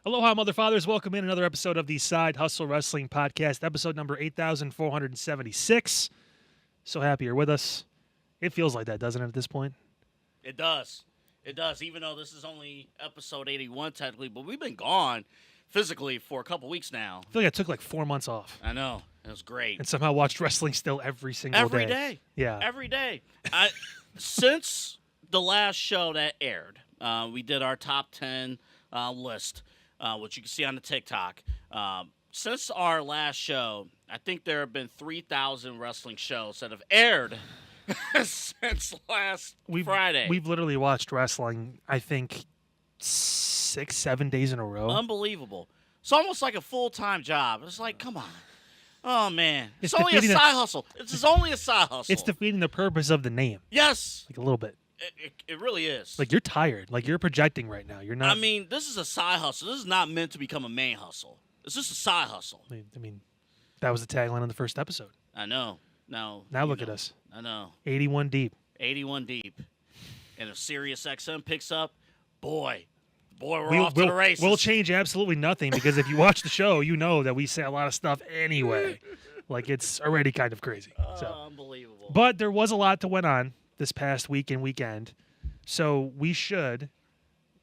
Aloha, Mother Fathers. Welcome in another episode of the Side Hustle Wrestling Podcast, episode number 8,476. So happy you're with us. It feels like that, doesn't it, at this point? It does. It does, even though this is only episode 81 technically, but we've been gone physically for a couple weeks now. I feel like I took like 4 months off. I know. It was great. And somehow watched wrestling still every single Every day. Yeah. Every day. Since the last show that aired, we did our top 10 list, which you can see on the TikTok. Since our last show, I think there have been 3,000 wrestling shows that have aired since last Friday. We've literally watched wrestling, I think, 6-7 days in a row. Unbelievable. It's almost like a full-time job. It's like, come on. Oh, man. It's only a side hustle. It's only a side hustle. It's defeating the purpose of the name. Yes. Like a little bit. It really is. Like, you're tired. Like, you're projecting right now. You're not. I mean, this is a side hustle. This is not meant to become a main hustle. It's just a side hustle. I mean, that was the tagline on the first episode. I know. Now look at us. I know. 81 deep. 81 deep. And if Sirius XM picks up, boy, we're off to the races. We'll change absolutely nothing because if you watch the show, you know that we say a lot of stuff anyway. Like, it's already kind of crazy. Unbelievable. But there was a lot that went on this past week and weekend. So we should,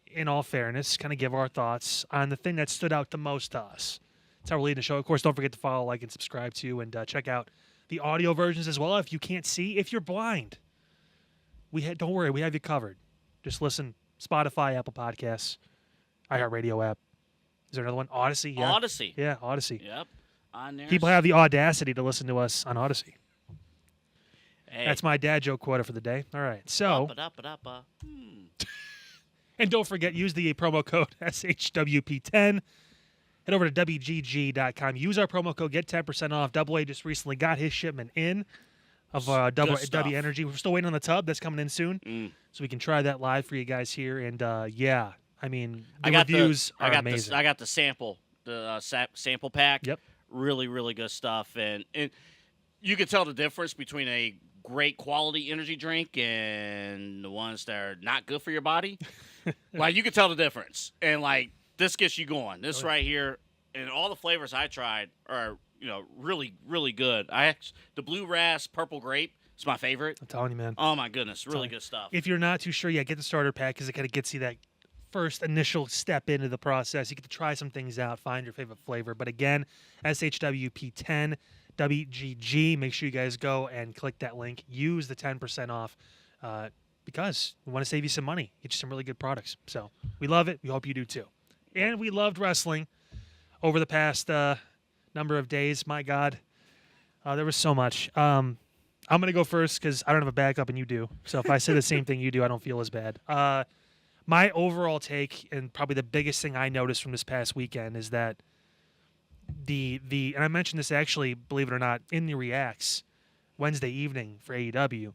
in all fairness, kind of give our thoughts on the thing that stood out the most to us. That's how we're leading the show. Of course, don't forget to follow, like, and subscribe to, and check out the audio versions as well. If you can't see, if you're blind, don't worry, we have you covered. Just listen. Spotify, Apple Podcasts, iHeartRadio app. Is there another one? Odyssey. Yeah. Odyssey. Yeah, Odyssey. Yep. On there. People have the audacity to listen to us on Odyssey. Hey. That's my dad joke quota for the day. All right. So. And don't forget, use the promo code SHWP10. Head over to WGG.com. Use our promo code. Get 10% off. Double A just recently got his shipment in of DUBBY Energy. We're still waiting on the tub. That's coming in soon. So we can try that live for you guys here. And, yeah, I mean, reviews are amazing. I got the sample, sample pack. Yep. Really, really good stuff. And you can tell the difference between a great quality energy drink and the ones that are not good for your body. Like, you can tell the difference. And, like, this gets you going. This right here, and all the flavors I tried are, really, really good. The blue ras purple grape is my favorite. I'm telling you, man. Oh, my goodness. Really good stuff. If you're not too sure, get the starter pack because it kind of gets you that first initial step into the process. You get to try some things out, find your favorite flavor. But again, SHWP10, WGG. Make sure you guys go and click that link. Use the 10% off because we want to save you some money. Get you some really good products. So we love it. We hope you do too. And we loved wrestling over the past number of days. My God, there was so much. I'm going to go first because I don't have a backup and you do. So if I say the same thing you do, I don't feel as bad. My overall take, and probably the biggest thing I noticed from this past weekend, is that and I mentioned this actually, believe it or not, in the Reacts Wednesday evening for AEW,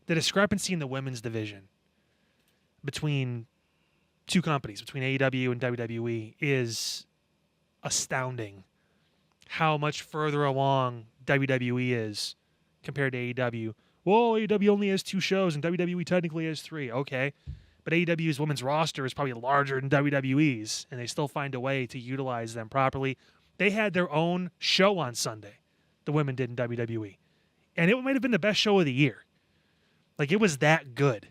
the discrepancy in the women's division between two companies, between AEW and WWE, is astounding. How much further along WWE is compared to AEW. Whoa, AEW only has 2 shows and WWE technically has 3. Okay. But AEW's women's roster is probably larger than WWE's, and they still find a way to utilize them properly. They had their own show on Sunday, the women did in WWE. And it might have been the best show of the year. Like, it was that good.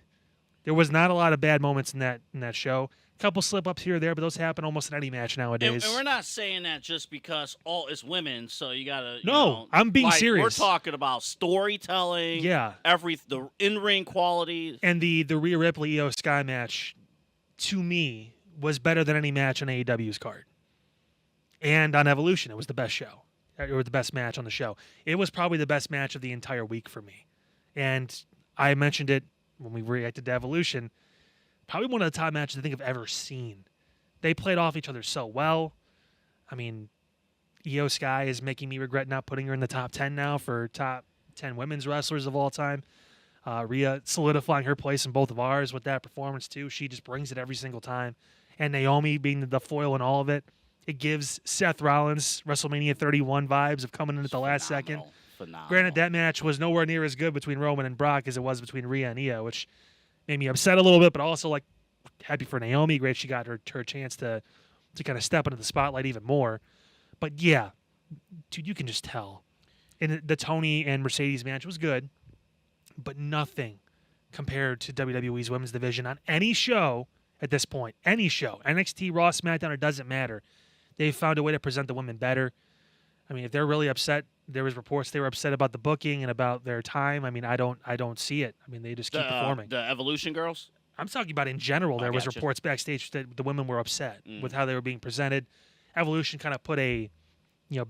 There was not a lot of bad moments in that show. A couple slip-ups here or there, but those happen almost in any match nowadays. And we're not saying that just because it's women, so you got to... No, I'm being serious. We're talking about storytelling, the in-ring quality. And the Rhea Ripley Io Sky match, to me, was better than any match on AEW's card. And on Evolution, it was the best show, or the best match on the show. It was probably the best match of the entire week for me. And I mentioned it when we reacted to Evolution, probably one of the top matches I think I've ever seen. They played off each other so well. I mean, Io Sky is making me regret not putting her in the top 10 now for top 10 women's wrestlers of all time. Rhea solidifying her place in both of ours with that performance too. She just brings it every single time. And Naomi being the foil in all of it. It gives Seth Rollins WrestleMania 31 vibes of coming in at the last second. Phenomenal. Granted, that match was nowhere near as good between Roman and Brock as it was between Rhea and Io, which made me upset a little bit, but also like happy for Naomi. Great she got her chance to to kind of step into the spotlight even more. But yeah, dude, you can just tell. And the Tony and Mercedes match was good, but nothing compared to WWE's women's division on any show at this point. Any show. NXT, Raw, SmackDown, it doesn't matter. They've found a way to present the women better. I mean, if they're really upset, there was reports they were upset about the booking and about their time. I mean, I don't see it. I mean, they just keep performing. The Evolution girls? I'm talking about in general. There was reports backstage that the women were upset with how they were being presented. Evolution kind of put a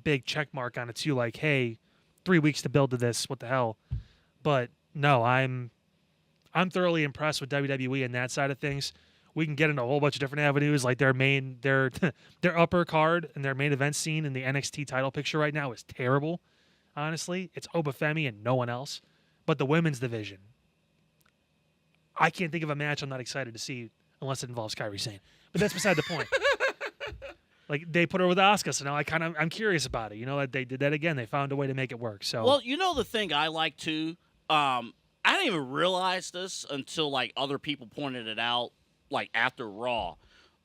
big check mark on it too, like, hey, 3 weeks to build to this. What the hell? But no, I'm thoroughly impressed with WWE and that side of things. We can get into a whole bunch of different avenues, like their upper card and their main event scene in the NXT title picture right now is terrible. Honestly, it's Obafemi and no one else. But the women's division, I can't think of a match I'm not excited to see unless it involves Kairi Sane. But that's beside the point. Like, they put her with Asuka, so now I'm curious about it. That they did that again. They found a way to make it work. So, well, the thing I like too. I didn't even realize this until like other people pointed it out, like after Raw.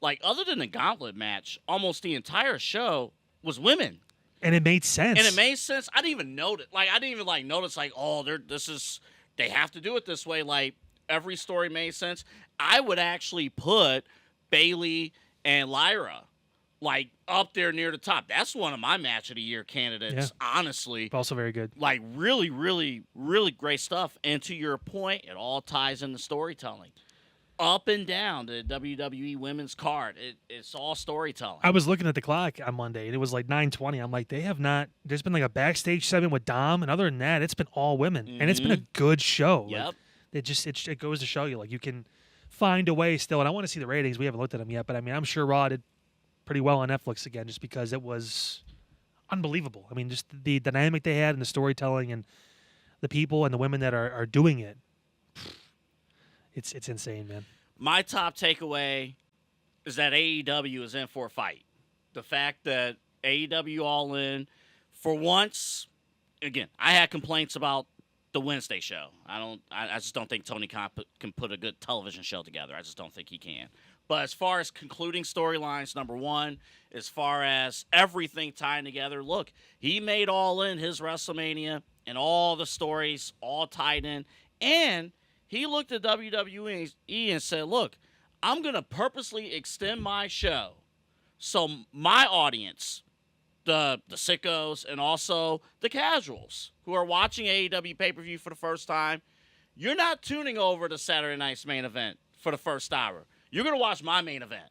Like, other than the Gauntlet match, almost the entire show was women. And it made sense. I didn't even notice. Like, I didn't even notice. Like, oh, they have to do it this way. Like, every story made sense. I would actually put Bayley and Lyra like up there near the top. That's one of my match of the year candidates. Honestly, also very good. Like, really, really, really great stuff. And to your point, it all ties into storytelling. Up and down the WWE women's card. It's all storytelling. I was looking at the clock on Monday, and it was like 9:20. I'm like, there's been like a backstage segment with Dom, and other than that, it's been all women. And it's been a good show. Yep. Like, it goes to show you, like, you can find a way still. And I want to see the ratings. We haven't looked at them yet, but I mean, I'm sure Raw did pretty well on Netflix again, just because it was unbelievable. I mean, just the dynamic they had and the storytelling and the people and the women that are doing it. It's insane, man. My top takeaway is that AEW is in for a fight. The fact that AEW All In, for once, again, I had complaints about the Wednesday show. I just don't think Tony Khan can put a good television show together. I just don't think he can. But as far as concluding storylines, number one, as far as everything tying together, look, he made All In his WrestleMania and all the stories all tied in. And he looked at WWE and said, look, I'm going to purposely extend my show so my audience, the sickos and also the casuals who are watching AEW pay-per-view for the first time, you're not tuning over to Saturday night's main event for the first hour. You're going to watch my main event.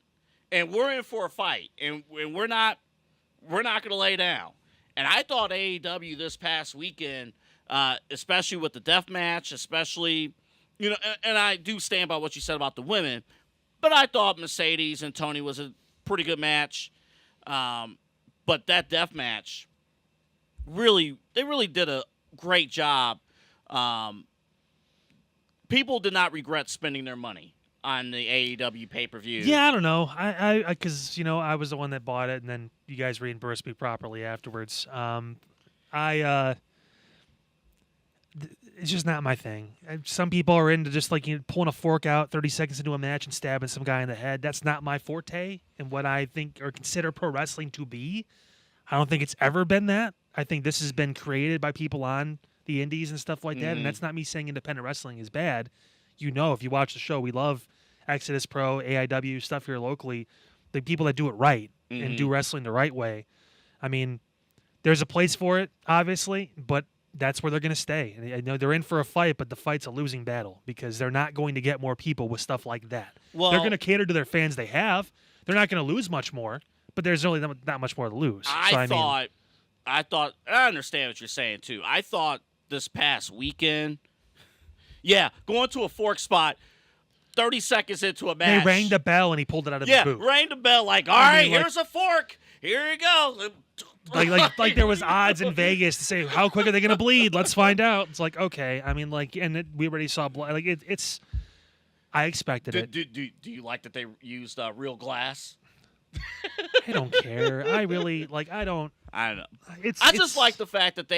And we're in for a fight. And we're not going to lay down. And I thought AEW this past weekend, especially with the death match, especially, and I do stand by what you said about the women, but I thought Mercedes and Tony was a pretty good match. But that death match, they really did a great job. People did not regret spending their money on the AEW pay-per-view. Yeah, I don't know. Because I was the one that bought it, and then you guys reimbursed me properly afterwards. It's just not my thing. Some people are into just like pulling a fork out 30 seconds into a match and stabbing some guy in the head. That's not my forte and what I think or consider pro wrestling to be. I don't think it's ever been that. I think this has been created by people on the indies and stuff like that, and that's not me saying independent wrestling is bad. If you watch the show, we love Exodus Pro, AIW, stuff here locally. The people that do it right and do wrestling the right way. I mean, there's a place for it, obviously, but that's where they're going to stay. And I know they're in for a fight, but the fight's a losing battle because they're not going to get more people with stuff like that. Well, they're going to cater to their fans they have. They're not going to lose much more, but there's really not much more to lose. I understand what you're saying, too. I thought this past weekend, going to a fork spot, 30 seconds into a match. They rang the bell and he pulled it out of his boot. Yeah, rang the bell like, all right, here's a fork. Here you go. Like there was odds in Vegas to say, how quick are they going to bleed? Let's find out. It's like, okay. I mean, we already saw blood. Like, it's I expected it. Do you like that they used real glass? I don't care. I really, I don't. I don't know. I just like the fact that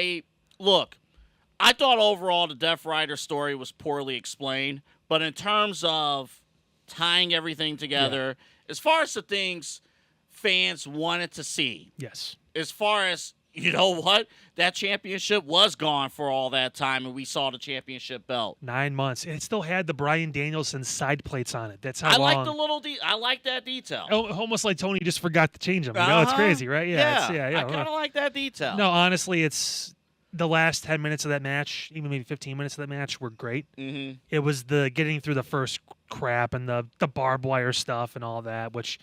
I thought overall the Death Rider story was poorly explained, but in terms of tying everything together, as far as the things fans wanted to see. Yes. As far as, you know what? That championship was gone for all that time, and we saw the championship belt. 9 months. And it still had the Bryan Danielson side plates on it. That's how I long. like the little I like that detail. Almost like Tony just forgot to change them. You know, it's crazy, right? Yeah. I kind of like that detail. No, honestly, it's the last 10 minutes of that match, even maybe 15 minutes of that match were great. Mm-hmm. It was the getting through the first crap and the barbed wire stuff and all that, which,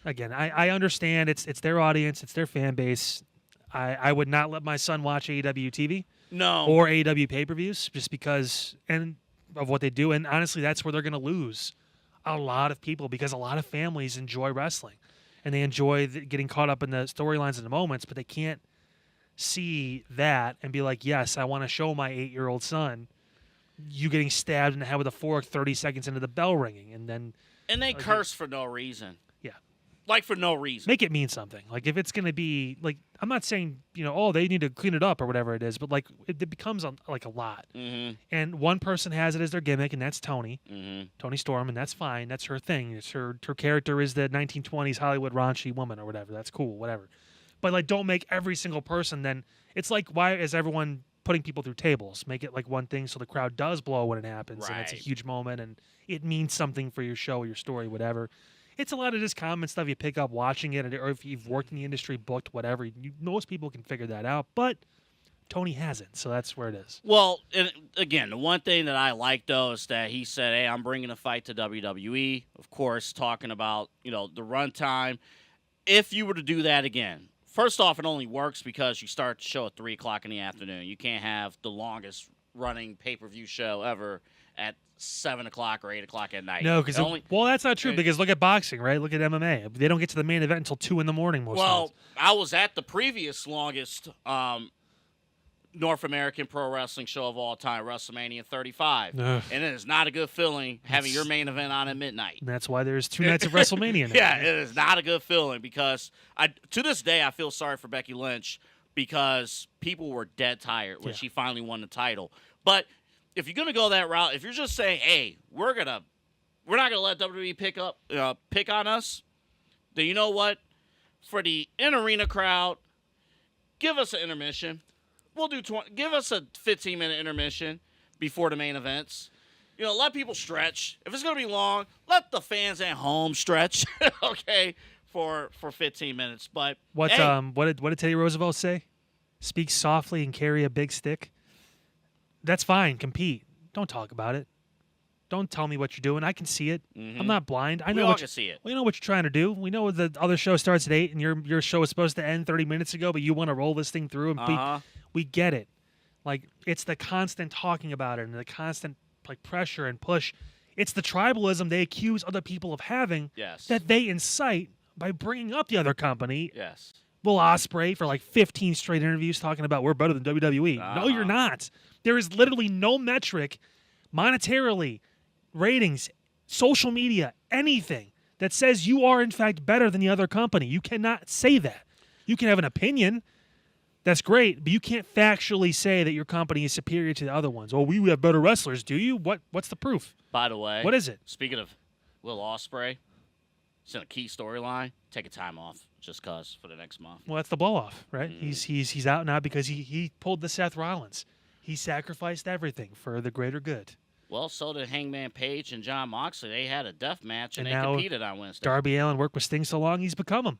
again, I understand. It's their audience. It's their fan base. I would not let my son watch AEW TV or AEW pay-per-views just because of what they do. And honestly, that's where they're going to lose a lot of people because a lot of families enjoy wrestling and they enjoy getting caught up in the storylines and the moments, but they can't see that and be like, yes, I want to show my 8-year-old son you getting stabbed in the head with a fork 30 seconds into the bell ringing. And they curse for no reason. Yeah. Like, for no reason. Make it mean something. Like, if it's going to be, like, I'm not saying, they need to clean it up or whatever it is, but, like, it becomes, a lot. Mm-hmm. And one person has it as their gimmick, and that's Tony. Mm-hmm. Tony Storm, and that's fine. That's her thing. It's her character is the 1920s Hollywood raunchy woman or whatever. That's cool, whatever. But, like, don't make every single person then. It's like, why is everyone putting people through tables? Make it, like, one thing so the crowd does blow when it happens, and it's a huge moment, and it means something for your show, your story, whatever. It's a lot of just common stuff you pick up watching it, or if you've worked in the industry, booked, whatever. Most people can figure that out, but Tony hasn't, so that's where it is. Well, and again, the one thing that I like, though, is that he said, hey, I'm bringing a fight to WWE. Of course, talking about, the runtime. If you were to do that again, first off, it only works because you start the show at 3 o'clock in the afternoon. You can't have the longest running pay-per-view show ever at 7 o'clock or 8 o'clock at night. No, because that's not true. Because look at boxing, right? Look at MMA. They don't get to the main event until 2 in the morning most times. I was at the previous longest North American pro wrestling show of all time, WrestleMania 35, and it is not a good feeling having your main event on at midnight. And that's why there's 2 nights of WrestleMania now. Yeah, it is not a good feeling because to this day I feel sorry for Becky Lynch because people were dead tired when she finally won the title. But if you're gonna go that route, if you're just saying, "Hey, we're not gonna let WWE pick on us," then you know what? For the in-arena crowd, give us an intermission. We'll do give us a 15-minute intermission before the main events. Let people stretch. If it's gonna be long, let the fans at home stretch. Okay, for 15 minutes. But what did Teddy Roosevelt say? Speak softly and carry a big stick. That's fine. Compete. Don't talk about it. Don't tell me what you're doing. I can see it. Mm-hmm. I'm not blind. I know all can see it. We know what you're trying to do. We know the other show starts at 8 and your show is supposed to end 30 minutes ago, but you want to roll this thing through. And we get it. Like, it's the constant talking about it and the constant pressure and push. It's the tribalism they accuse other people of having that they incite by bringing up the other company. Yes. Will Ospreay for 15 straight interviews talking about we're better than WWE. No, you're not. There is literally no metric, monetarily, ratings, social media, anything that says you are in fact better than the other company. You cannot say that. You can have an opinion. That's great, but you can't factually say that your company is superior to the other ones. Oh, we have better wrestlers. Do you? What's the proof? By the way, what is it? Speaking of Will Ospreay, it's in a key storyline. Take a time off just cause for the next month. Well, that's the blow off, right? He's out now because he pulled the Seth Rollins. He sacrificed everything for the greater good. Well, so did Hangman Page and John Moxley. They had a death match and they competed on Wednesday. Darby Allin worked with Sting so long he's become him.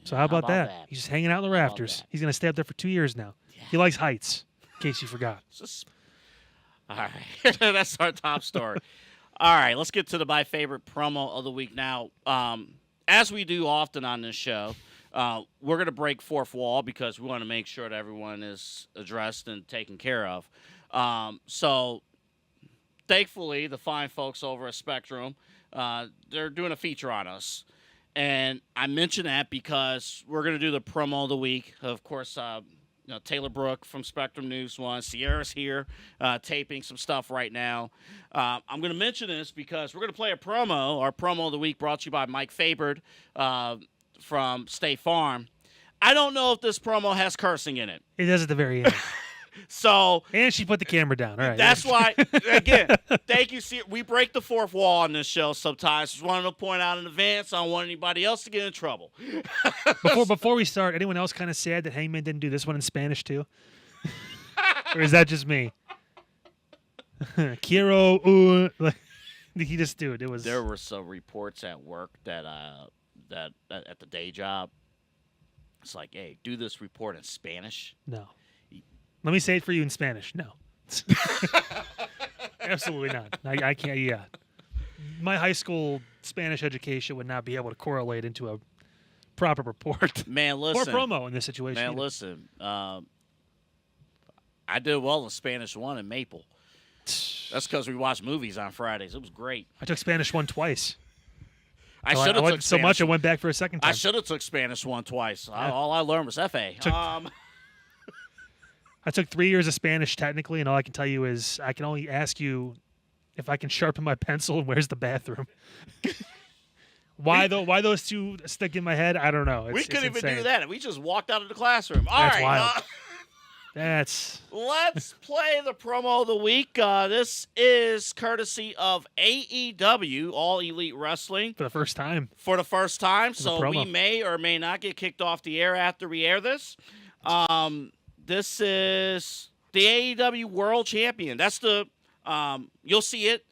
So how about that? He's just hanging out in the rafters. He's going to stay up there for 2 years now. Yeah. He likes heights, in case you forgot. All right. That's our top story. All right, let's get to my favorite promo of the week now. As we do often on this show, we're going to break fourth wall because we want to make sure that everyone is addressed and taken care of. So, thankfully, the fine folks over at Spectrum, they're doing a feature on us. And I mention that because we're going to do the promo of the week. Of course, Taylor Brook from Spectrum News won. Sierra's here taping some stuff right now. I'm going to mention this because we're going to play a promo. Our promo of the week brought to you by Mike Fabert from State Farm. I don't know if this promo has cursing in it. It does at the very end. So And she put the camera down. All right. that's why, again, thank you. See, we break the fourth wall on this show sometimes. Just wanted to point out in advance. I don't want anybody else to get in trouble. Before we start, anyone else kind of sad that Hangman didn't do this one in Spanish too? Or is that just me? Quiero, like, he just do it. It was. There were some reports at work that at the day job, it's like, hey, do this report in Spanish. No. Let me say it for you in Spanish. No. Absolutely not. I can't. Yeah. My high school Spanish education would not be able to correlate into a proper report. Man, listen. Or promo in this situation. Man, either. listen. I did well in Spanish 1 in Maple. That's because we watched movies on Fridays. It was great. I took Spanish 1 twice. I should have took so much I went back for a second time. I should have took Spanish 1 twice. Yeah. All I learned was FA. I took 3 years of Spanish technically, and all I can tell you is I can only ask you if I can sharpen my pencil and where's the bathroom. Why those two stick in my head? I don't know. We couldn't even insane. do that. We just walked out of the classroom. All That's right. wild. That's Let's play the promo of the week. This is courtesy of AEW, All Elite Wrestling. for the first time. For the first time, The so promo. we may or may not get kicked off the air after we air this. This is the AEW World Champion. That's the you'll see it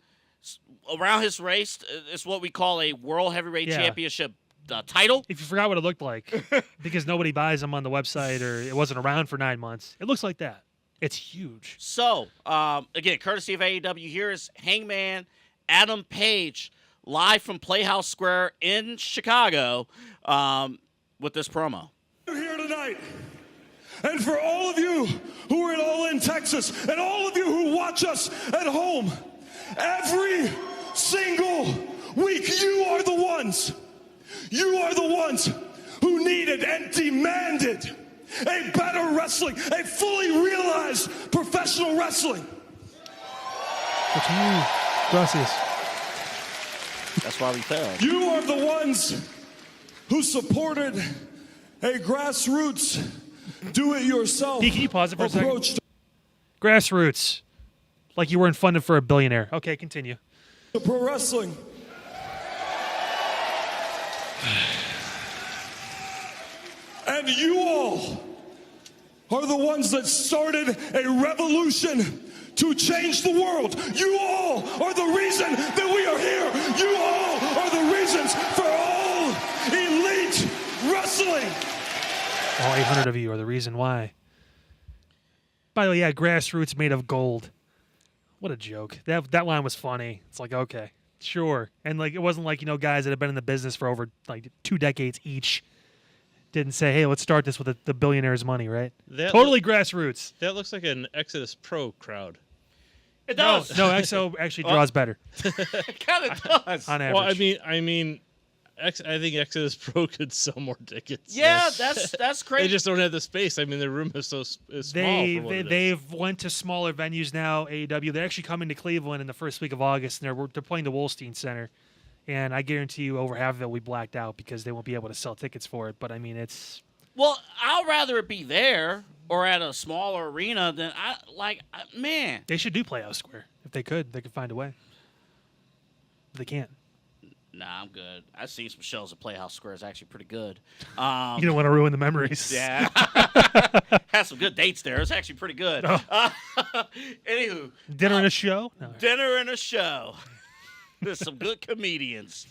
around his race. It's what we call a World Heavyweight Yeah. Championship title. If you forgot what it looked like, because nobody buys them on the website or it wasn't around for 9 months, it looks like that. It's huge. So, again, courtesy of AEW, here is Hangman Adam Page live from Playhouse Square in Chicago with this promo. We're here tonight. And for all of you who are in All In Texas and all of you who watch us at home, every single week, you are the ones who needed and demanded a better wrestling, a fully realized professional wrestling. Gracias. That's why we failed. You are the ones who supported a grassroots, do-it-yourself Can you pause it for a second? approach Grassroots. Like you weren't funded for a billionaire. Okay, continue. to pro wrestling. And you all are the ones that started a revolution to change the world. You all are the reason that we are here. You all are the reasons for All Elite Wrestling. All 800 of you are the reason why. By the way, yeah, grassroots made of gold. What a joke. That line was funny. It's like, okay, sure. And like it wasn't like, guys that have been in the business for over like 2 decades each didn't say, hey, let's start this with the billionaire's money, right? Totally grassroots. That looks like an Exodus Pro crowd. It does. No, EXO actually draws better It kind of does. on average. Well, I think Exodus Pro could sell more tickets. Yeah, that's crazy. They just don't have the space. I mean, their room is small. For what it is. They've went to smaller venues now. AEW. They're actually coming to Cleveland in the first week of August, and they're playing the Wolstein Center. And I guarantee you, over half of it will be blacked out because they won't be able to sell tickets for it. But I mean, it's Well, I'd rather it be there or at a smaller arena than man. they should do Playhouse Square if they could. They could find a way. But they can't. Nah, I'm good. I've seen some shows at Playhouse Square. It's actually pretty good. You don't want to ruin the memories. Yeah. Had some good dates there. It's actually pretty good. Oh. Anywho, Dinner and a show. No. dinner and a show. There's some good comedians.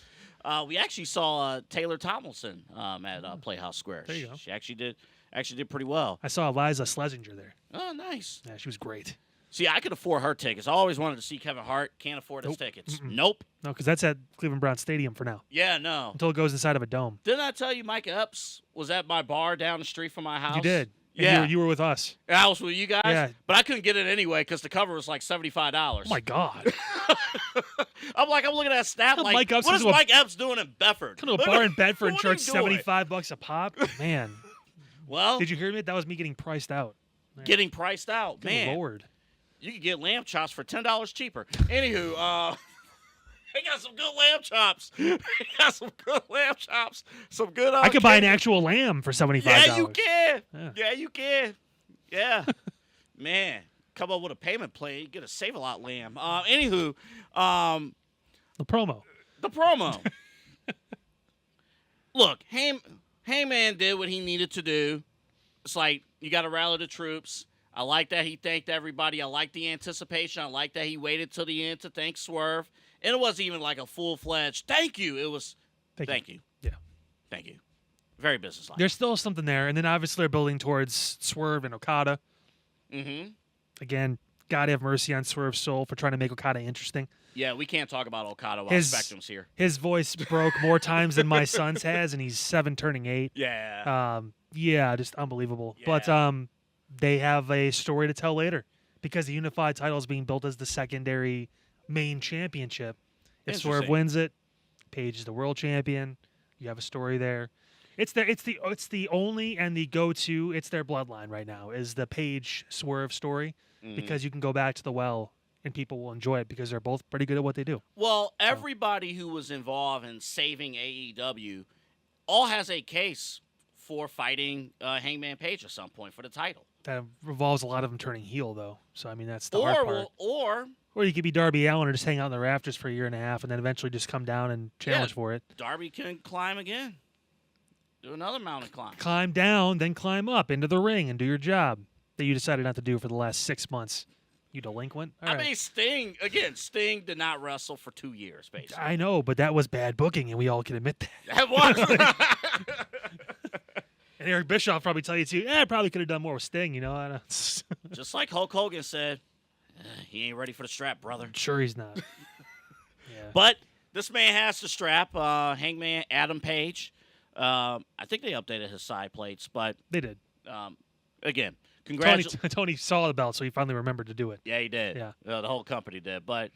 We actually saw Taylor Tomlinson at Playhouse Square. There you go. She actually did pretty well. I saw Eliza Schlesinger there. Oh, nice. Yeah, she was great. See, I could afford her tickets. I always wanted to see Kevin Hart. Can't afford his tickets. Nope. No, because that's at Cleveland Brown Stadium for now Yeah, no. until it goes inside of a dome. Didn't I tell you Mike Epps was at my bar down the street from my house? You did. And Yeah. you were with us. And I was with you guys, Yeah. but I couldn't get it anyway because the cover was like $75. Oh my God. I'm looking at that stat like, Mike Epps what is into a- Mike Epps doing in Bedford? Come to a bar in Bedford and What charge are you doing? $75 a pop. Man, Well, did you hear me? That was me getting priced out. getting priced out, Good man. Lord. You could get lamb chops for $10 cheaper. Anywho, they got some good lamb chops. They got some good lamb chops. Some good. I could buy an cake. actual lamb for $75. Yeah, you can. Yeah. Yeah, you can. Yeah. Man, come up with a payment plan, you get a Save-A-Lot lamb. Anywho, The promo. the promo. Look, Hangman did what he needed to do. It's like, you got to rally the troops. I like that he thanked everybody. I like the anticipation. I like that he waited till the end to thank Swerve. And it wasn't even like a full-fledged thank you. It was thank you. Yeah. Thank you. Very businesslike. There's still something there. And then obviously they're building towards Swerve and Okada. Mm-hmm. Again, God have mercy on Swerve's soul for trying to make Okada interesting. Yeah, we can't talk about Okada while Spectrum's here. His voice broke more times than my son's has, and he's 7 turning 8. Yeah. Yeah, just unbelievable. Yeah. But they have a story to tell later because the unified title is being built as the secondary main championship. If Swerve wins it, Page is the world champion. You have a story there. It's the only and the go-to. It's their bloodline right now. Is the Page Swerve story because you can go back to the well and people will enjoy it because they're both pretty good at what they do. Well, everybody who was involved in saving AEW all has a case for fighting Hangman Page at some point for the title. That revolves a lot of them turning heel, though. So, I mean, that's the hard part. Or you could be Darby Allin or just hang out in the rafters for a year and a half and then eventually just come down and challenge for it. Darby can climb again. Do another mountain climb. Climb down, then climb up into the ring and do your job that you decided not to do for the last 6 months. You delinquent? All right. mean, Sting did not wrestle for 2 years, basically. I know, but that was bad booking, and we all can admit that. That was. And Eric Bischoff probably tell you, too, I probably could have done more with Sting, you know? I don't... Just like Hulk Hogan said, he ain't ready for the strap, brother. Sure he's not. Yeah. But this man has the strap, Hangman Adam Page. I think they updated his side plates, but... They did. Again, congratulations. Tony saw the belt, so he finally remembered to do it. Yeah, he did. Yeah. The whole company did. But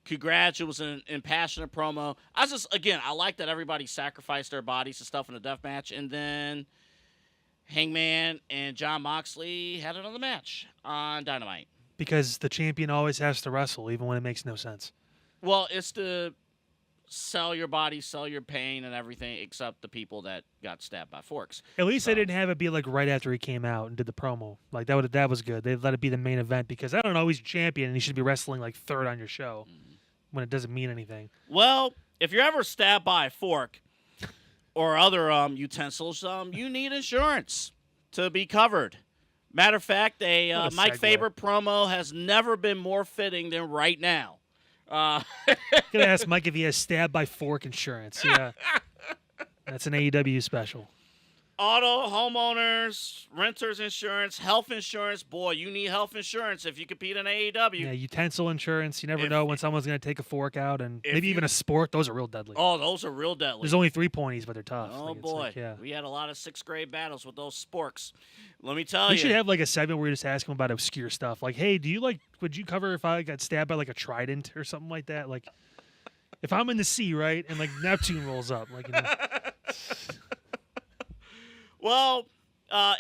congrats. It was an impassioned promo. I like that everybody sacrificed their bodies and stuff in the death match. And then Hangman and Jon Moxley had another match on Dynamite. Because the champion always has to wrestle, even when it makes no sense. Well, it's to sell your body, sell your pain and everything, except the people that got stabbed by forks. At least they didn't have it be like right after he came out and did the promo. Like that was good. They let it be the main event because I don't know, he's a champion and he should be wrestling like third on your show when it doesn't mean anything. Well, if you're ever stabbed by a fork or other utensils, you need insurance to be covered. Matter of fact, Mike Fabert promo has never been more fitting than right now. Gonna ask Mike if he has stabbed by fork insurance. Yeah, that's an AEW special. Auto, homeowners, renters insurance, health insurance. Boy, you need health insurance if you compete in AEW. Yeah, utensil insurance. You never know when someone's gonna take a fork out, and maybe even a sport. Those are real deadly. Oh, those are real deadly. There's only 3 pointies, but they're tough. Oh boy, yeah. We had a lot of 6th grade battles with those sporks. Let me tell you. We should have like a segment where we just ask them about obscure stuff. Like, hey, would you cover if I got stabbed by like a trident or something like that? Like, if I'm in the sea, right, and like Neptune rolls up, like, you know. Well,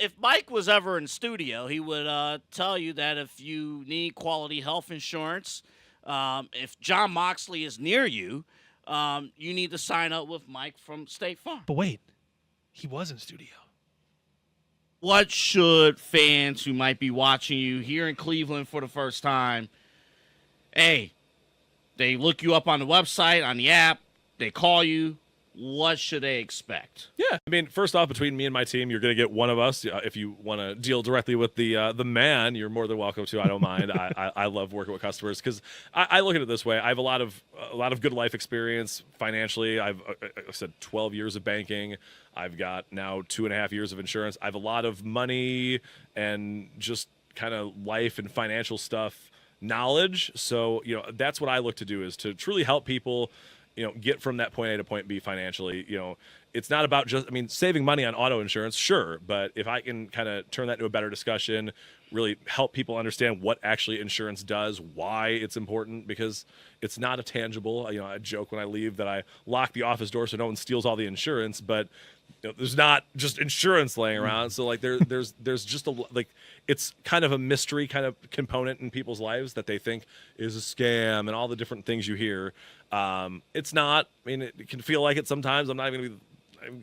if Mike was ever in studio, he would tell you that if you need quality health insurance, if Jon Moxley is near you, you need to sign up with Mike from State Farm. But wait, he was in studio. What should fans who might be watching you here in Cleveland for the first time, hey, they look you up on the website, on the app, they call you, what should they expect? Yeah, I mean, first off, between me and my team, you're going to get one of us. If you want to deal directly with the man, you're more than welcome to. I don't mind. I love working with customers because I look at it this way. I have a lot of good life experience financially. I've said 12 years of banking. I've got now 2.5 years of insurance. I have a lot of money and just kind of life and financial stuff knowledge. So, that's what I look to do is to truly help people, get from that point A to point B financially. It's not about just, saving money on auto insurance, sure. But if I can kind of turn that into a better discussion, really help people understand what actually insurance does, why it's important, because it's not a tangible. I joke when I leave that I lock the office door so no one steals all the insurance, but there's not just insurance laying around. So like there's just it's kind of a mystery kind of component in people's lives that they think is a scam and all the different things you hear. It's not. It can feel like it sometimes. I'm not even gonna be.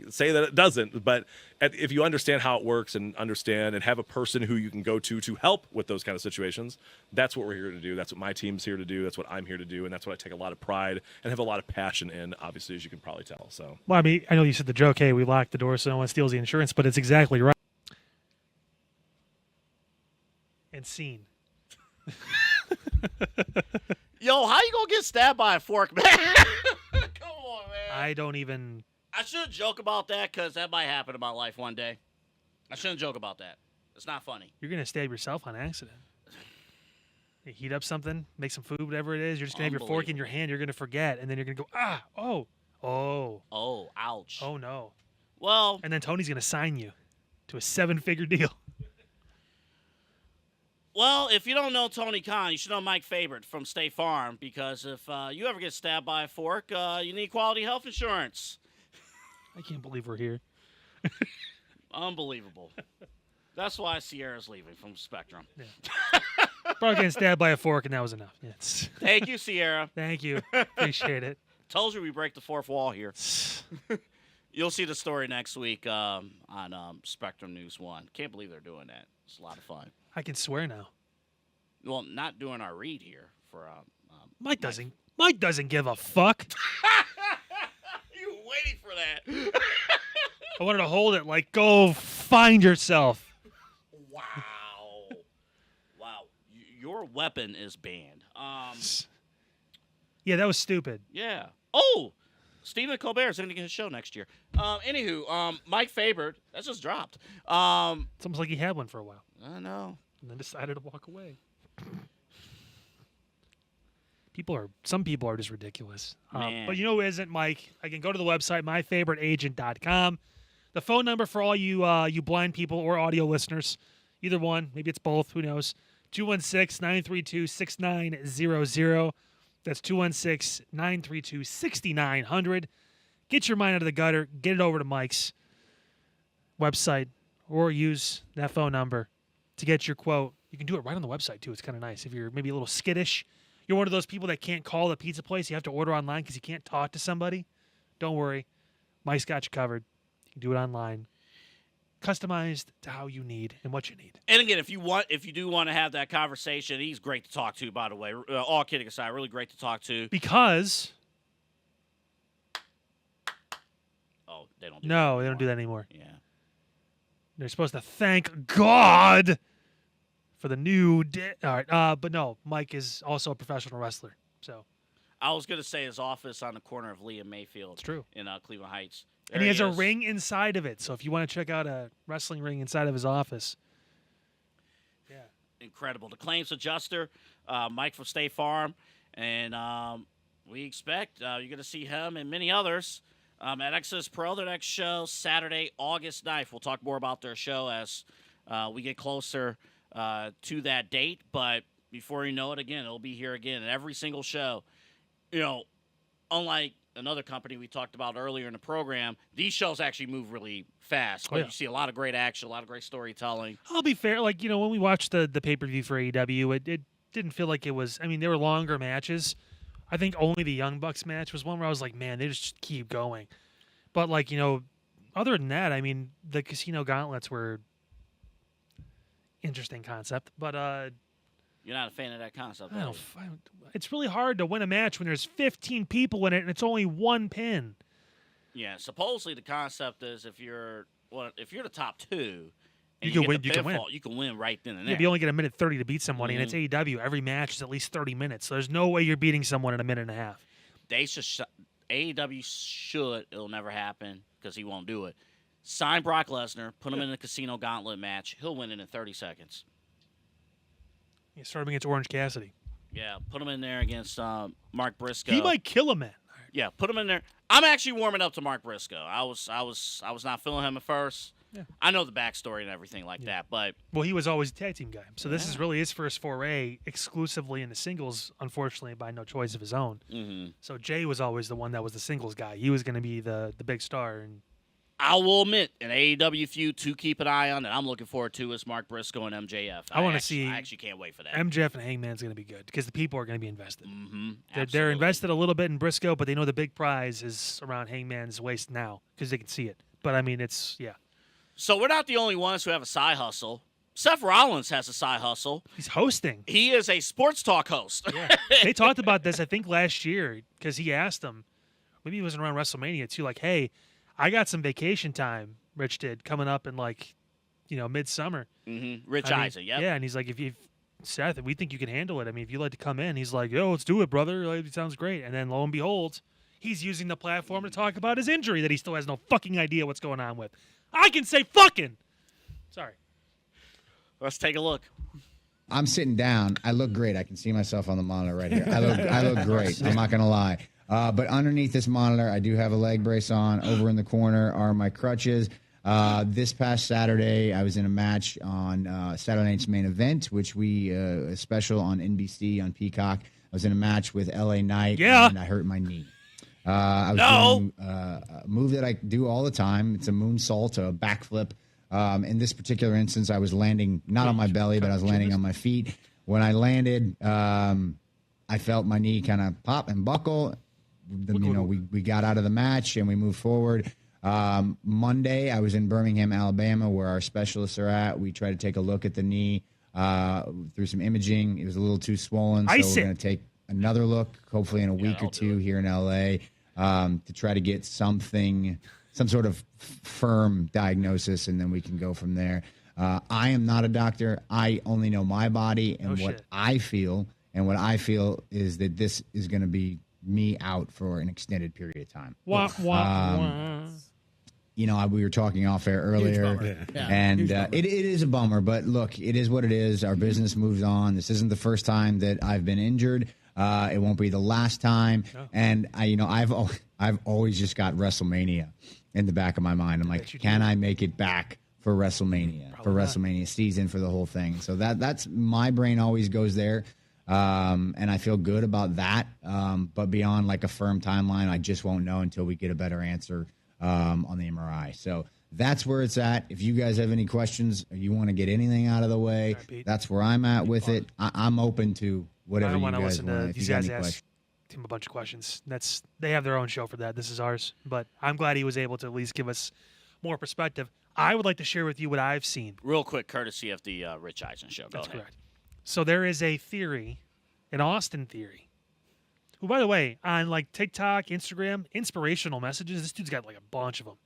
say that it doesn't, but if you understand how it works and understand and have a person who you can go to help with those kind of situations, that's what we're here to do. That's what my team's here to do. That's what I'm here to do, and that's what I take a lot of pride and have a lot of passion in, obviously, as you can probably tell. So, Well, I mean, I know you said the joke, hey, we locked the door so no one steals the insurance, but it's exactly right. And scene. Yo, how you gonna get stabbed by a fork, man? Come on, man. I don't even... I shouldn't joke about that because that might happen in my life one day. I shouldn't joke about that. It's not funny. You're going to stab yourself on accident. You heat up something, make some food, whatever it is. You're just going to have your fork in your hand. You're going to forget. And then you're going to go, Oh, ouch. oh, no. Well, And then Tony's going to sign you to a 7-figure deal. well, if you don't know Tony Khan, you should know Mike Fabert from State Farm because if you ever get stabbed by a fork, you need quality health insurance. I can't believe we're here. Unbelievable. That's why Sierra's leaving from Spectrum. Probably getting stabbed by a fork, and that was enough. Yes. Thank you, Sierra. Thank you. Appreciate it. Told you we break the fourth wall here. You'll see the story next week on Spectrum News 1. Can't believe they're doing that. It's a lot of fun. I can swear now. Well, not doing our read here for Mike doesn't give a fuck. You were waiting for that. I wanted to hold it like, go find yourself. Wow. Wow. Your weapon is banned. Yeah, that was stupid. Yeah. Oh, Stephen Colbert's going to get his show next year. Anywho, Mike Fabert, that just dropped. It's almost like he had one for a while. I know. And then decided to walk away. Some people are just ridiculous. Man. But you know who isn't, Mike? I can go to the website, myfavoriteagent.com. The phone number for all you you blind people or audio listeners, either one, maybe it's both, who knows, 216-932-6900. That's 216-932-6900. Get your mind out of the gutter. Get it over to Mike's website or use that phone number to get your quote. You can do it right on the website, too. It's kind of nice. If you're maybe a little skittish, you're one of those people that can't call the pizza place. You have to order online because you can't talk to somebody. Don't worry. Mike's got you covered. You can do it online. Customized to how you need and what you need. And again, if you do want to have that conversation, he's great to talk to, by the way. All kidding aside, really great to talk to. Because... Oh, they don't do No, that they don't do that anymore. Yeah. They're supposed to thank God for the new all right, but no, Mike is also a professional wrestler. So I was going to say his office on the corner of Lee and Mayfield. It's true. In Cleveland Heights. and There he has a is. ring inside of it. So if you want to check out a wrestling ring inside of his office. Yeah. Incredible. The claims adjuster, Mike from State Farm. And we expect you're going to see him and many others at Exodus Pro, their next show, Saturday, August 9th. We'll talk more about their show as we get closer to that date. But before you know it, again, it'll be here again. And every single show, you know, unlike another company we talked about earlier in the program, these shows actually move really fast. Oh, But yeah. you see a lot of great action, a lot of great storytelling. I'll be fair. Like, you know, when we watched the pay-per-view for AEW, it didn't feel like it was, I mean, they were longer matches. I think only the Young Bucks match was one where I was like, man, they just keep going. But, like, you know, other than that, I mean, the Casino Gauntlets were interesting concept. But You're not a fan of that concept, I are don't, you? it's really hard to win a match when there's 15 people in it and it's only one pin. Yeah, supposedly the concept is if you're the top two, and You can get win- the you can win. pinfall, you can win right then and Yeah, there. but you only get a minute 30 to beat somebody, and it's AEW. Every match is at least 30 minutes. So there's no way you're beating someone in a minute and a half. They should AEW should. It'll never happen because he won't do it. Sign Brock Lesnar, put him in a Casino Gauntlet match. He'll win it in 30 seconds. You start him against Orange Cassidy. Yeah, put him in there against Mark Briscoe. He might kill a man. Yeah, put him in there. I'm actually warming up to Mark Briscoe. I was not feeling him at first. Yeah. I know the backstory and everything like that, but Well, he was always a tag team guy. So this is Yeah. really his first foray exclusively in the singles, unfortunately, by no choice of his own. mhm. So Jay was always the one that was the singles guy. He was going to be the big star. And I will admit, an AEW feud to keep an eye on that I'm looking forward to is Mark Briscoe and MJF. I actually can't wait for that. MJF and Hangman's going to be good because the people are going to be invested. Mm-hmm. They're invested a little bit in Briscoe, but they know the big prize is around Hangman's waist now because they can see it. But, I mean, it's, yeah. So we're not the only ones who have a side hustle. Seth Rollins has a side hustle. He's hosting. He is a sports talk host. Yeah. They talked about this, I think, last year because he asked them, maybe he wasn't around WrestleMania, too, like, hey, I got some vacation time, Rich did, coming up in, like, midsummer. Mm-hmm. Rich Eisen, yeah. Yeah, and he's like, Seth, we think you can handle it. I mean, if you'd like to come in, he's like, yo, let's do it, brother. Like, it sounds great. And then lo and behold, he's using the platform to talk about his injury that he still has no fucking idea what's going on with. I can say fucking. Sorry. Let's take a look. I'm sitting down. I look great. I can see myself on the monitor right here. I look great. I'm not going to lie. But underneath this monitor, I do have a leg brace on. Over in the corner are my crutches. This past Saturday, I was in a match on Saturday Night's Main Event, which a special on NBC on Peacock. I was in a match with LA Knight, and I hurt my knee. I was doing a move that I do all the time. It's a moonsault, a backflip. In this particular instance, I was landing not on my belly, but I was landing on my feet. When I landed, I felt my knee kind of pop and buckle. We got out of the match and we moved forward. Monday, I was in Birmingham, Alabama, where our specialists are at. We tried to take a look at the knee through some imaging. It was a little too swollen, so we're going to take another look, hopefully in a week or two here in LA, to try to get some sort of firm diagnosis, and then we can go from there. I am not a doctor. I only know my body and what I feel, and what I feel is that this is going to be me out for an extended period of time. We were talking off air earlier, and it is a bummer, but look, it is what it is. Our business moves on. This isn't the first time that I've been injured. It won't be the last time. No. And I've always just got WrestleMania in the back of my mind. I'm like, can I make it back for WrestleMania, WrestleMania season, for the whole thing? So that's my brain always goes there. And I feel good about that. But beyond like a firm timeline, I just won't know until we get a better answer on the MRI. So that's where it's at. If you guys have any questions or you want to get anything out of the way, that's where I'm at with it. I'm open to whatever you guys want. These guys ask him a bunch of questions. They have their own show for that. This is ours. But I'm glad he was able to at least give us more perspective. I would like to share with you what I've seen. Real quick, courtesy of the Rich Eisen show. Go ahead. Correct. So there is a theory, an Austin theory, who, by the way, on like TikTok, Instagram, inspirational messages, this dude's got like a bunch of them.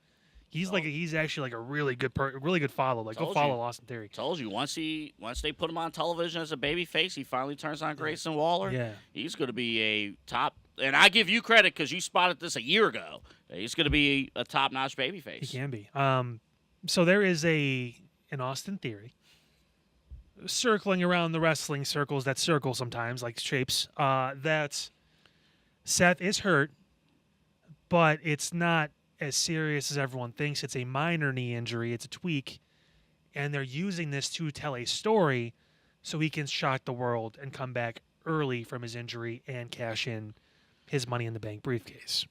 He's actually like a really good follow. Like, go follow Austin Theory. Told you once they put him on television as a baby face, he finally turns on Grayson Waller. Yeah, he's going to be a top. And I give you credit because you spotted this a year ago. He's going to be a top-notch baby face. He can be. So there is an Austin Theory circling around the wrestling circles that circle sometimes, like shapes. That Seth is hurt, but it's not as serious as everyone thinks. It's a minor knee injury. It's a tweak, and they're using this to tell a story so he can shock the world and come back early from his injury and cash in his Money in the Bank briefcase.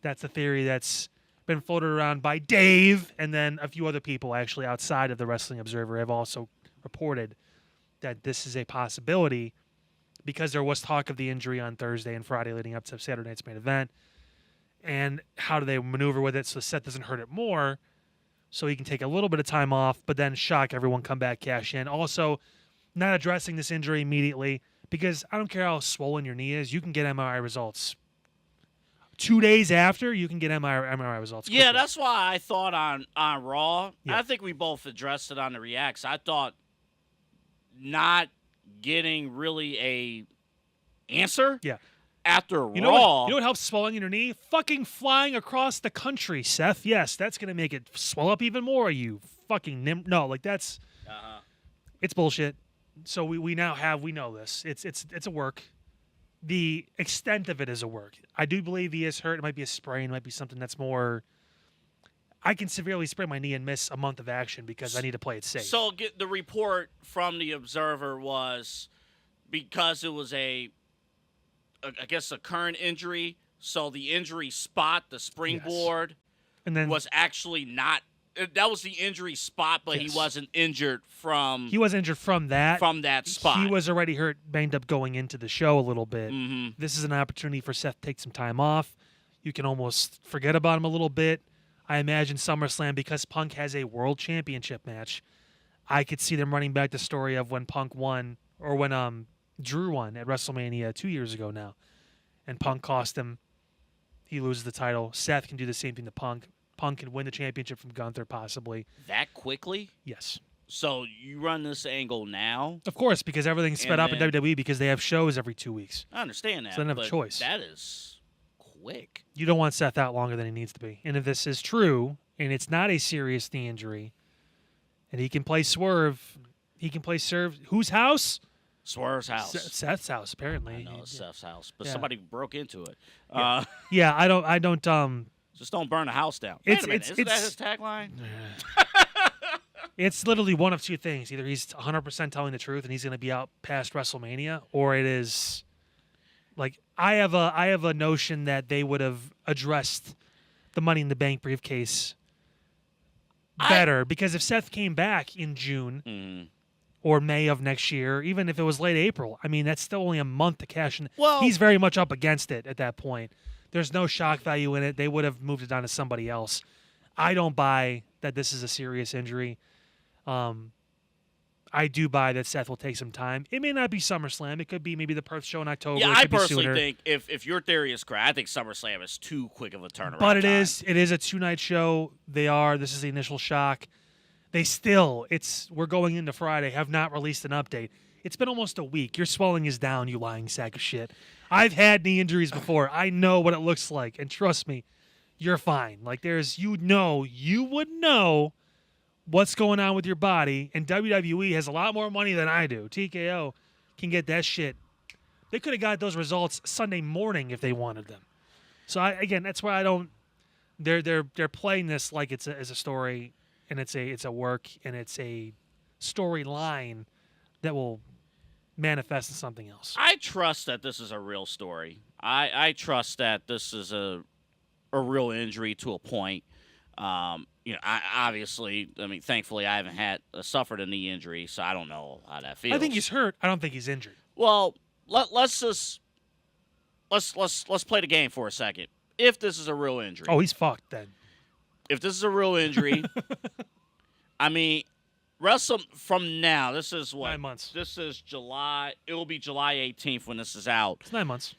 That's the theory that's been floated around by Dave, and then a few other people actually outside of the Wrestling Observer have also reported that this is a possibility because there was talk of the injury on Thursday and Friday leading up to Saturday night's main event. And how do they maneuver with it so Seth doesn't hurt it more, so he can take a little bit of time off, but then shock everyone, come back, cash in. Also, not addressing this injury immediately, because I don't care how swollen your knee is, you can get MRI results. 2 days after, you can get MRI results quickly. Yeah, that's why I thought on Raw, I think we both addressed it on the Reacts. I thought not getting really a answer. Yeah. After Raw. You know what helps swelling in your knee? Fucking flying across the country, Seth. Yes, that's going to make it swell up even more, you fucking that's... It's bullshit. So we know this. It's a work. The extent of it is a work. I do believe he is hurt. It might be a sprain. It might be something that's more... I can severely sprain my knee and miss a month of action because I need to play it safe. So the report from the Observer was because it was I guess a current injury, so the injury spot, the springboard, And then was actually not. That was the injury spot, but Yes. he wasn't injured from he was injured from that. spot. He was already hurt, banged up going into the show a little bit. hmm This is an opportunity for Seth to take some time off. You can almost forget about him a little bit. I imagine SummerSlam, because Punk has a world championship match, I could see them running back the story of when Punk won, or when Drew won at WrestleMania 2 years ago now. And Punk cost him. He loses the title. Seth can do the same thing to Punk. Punk can win the championship from Gunther, possibly. that quickly. Yes. So you run this angle now. Of course, because everything's sped And up in then- WWE because they have shows every 2 weeks. I understand that. So they don't have a but choice. That is quick. You don't want Seth out longer than he needs to be. And if this is true, and it's not a serious knee injury, and he can play Swerve, he can play Serve. Whose house? Swerve's house. Seth's house, apparently. I know it's Seth's house, but Yeah. somebody broke into it. Yeah, I don't. Just don't burn the house down. It's- Wait a minute, it's- isn't that it's- his tagline? It's literally one of two things. Either he's 100% telling the truth and he's going to be out past WrestleMania, or it is like I have a notion that they would have addressed the Money in the Bank briefcase better, because if Seth came back in June Mm. or May of next year, even if it was late April, I mean, that's still only a month to cash in. Well- He's very much up against it at that point. There's no shock value in it. They would have moved it on to somebody else. I don't buy that this is a serious injury. I do buy that Seth will take some time. It may not be SummerSlam. It could be maybe the Perth show in October. Yeah, It I could be personally sooner. think if your theory is correct, I think SummerSlam is too quick of a turnaround. But it time. is a 2-night show. This is the initial shock. We're going into Friday, have not released an update. It's been almost a week. Your swelling is down, you lying sack of shit. I've had knee injuries before. I know what it looks like. And trust me, you're fine. Like you would know what's going on with your body. And WWE has a lot more money than I do. TKO can get that shit. They could have got those results Sunday morning if they wanted them. So that's why I don't. They're playing this like it's a story, and it's a work, and it's a storyline that will manifest in something else. I trust that this is a real story. I trust that this is a real injury to a point. Thankfully, I haven't suffered a knee injury, so I don't know how that feels. I think he's hurt. I don't think he's injured. Well, let's play the game for a second. If this is a real injury, Oh, he's fucked then. if this is a real injury, I mean, from now. This is what 9 months. This is July. It will be July 18th when this is out. It's 9 months.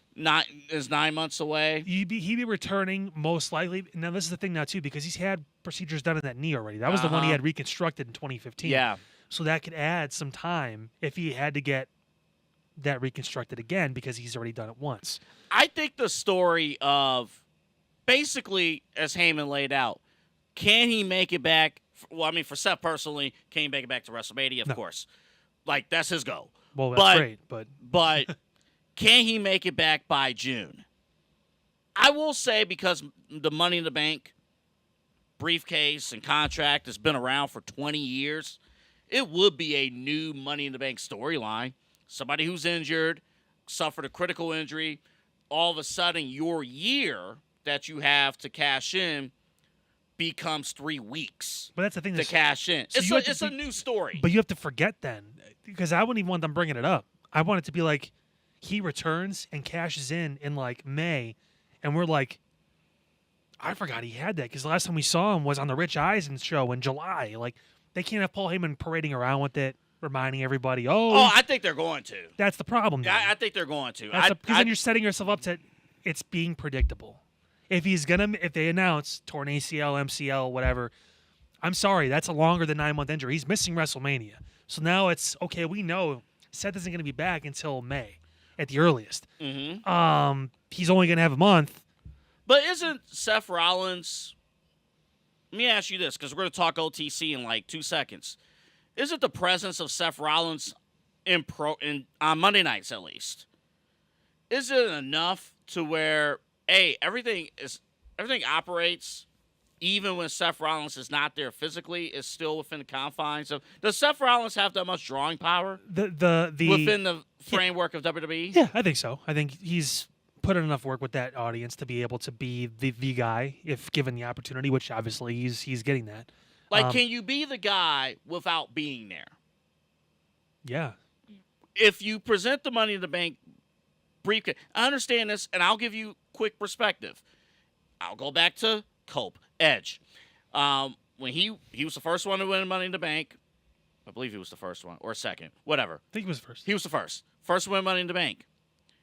Is 9 months away. He'd be returning most likely. Now this is the thing now too, because he's had procedures done in that knee already. That was the one he had reconstructed in 2015. Yeah. So that could add some time if he had to get that reconstructed again, because he's already done it once. I think the story of basically, as Heyman laid out, can he make it back? Well, I mean, for Seth personally, can he make it back to WrestleMania? Of No. course. Like, that's his goal. Well, that's But- great, but But can he make it back by June? I will say, because the Money in the Bank briefcase and contract has been around for 20 years, it would be a new Money in the Bank storyline. Somebody who's injured, suffered a critical injury, all of a sudden your year that you have to cash in becomes 3 weeks that's the thing. to cash in. So It's you have to it's a be- new story. But you have to forget then, because I wouldn't even want them bringing it up. I want it to be like he returns and cashes in like May, and we're like, I forgot he had that, because the last time we saw him was on the Rich Eisen show in July. Like, they can't have Paul Heyman parading around with it, reminding everybody, Oh, I think they're going to. that's the problem. then. I think they're going to. Because then you're setting yourself up to it's being predictable. If they announce torn ACL, MCL, whatever, I'm sorry, that's a longer than 9 month injury. He's missing WrestleMania. So now it's okay. We know Seth isn't going to be back until May at the earliest. Mm-hmm. He's only going to have a month. But isn't Seth Rollins? Let me ask you this, because we're going to talk OTC in like 2 seconds. Isn't the presence of Seth Rollins on Monday nights at least? Is it enough to where everything operates even when Seth Rollins is not there physically, is still within the confines of? Does Seth Rollins have that much drawing power The within the framework of WWE? Yeah, I think so. I think he's put in enough work with that audience to be able to be the guy if given the opportunity, which obviously he's getting that. Like, can you be the guy without being there? Yeah. If you present the Money in the Bank briefcase, I understand this, and I'll give you quick perspective. I'll go back to Cope, Edge. When he was the first one to win Money in the Bank, I believe he was the first one, or second, whatever. I think he was first. He was the first. First to win Money in the Bank.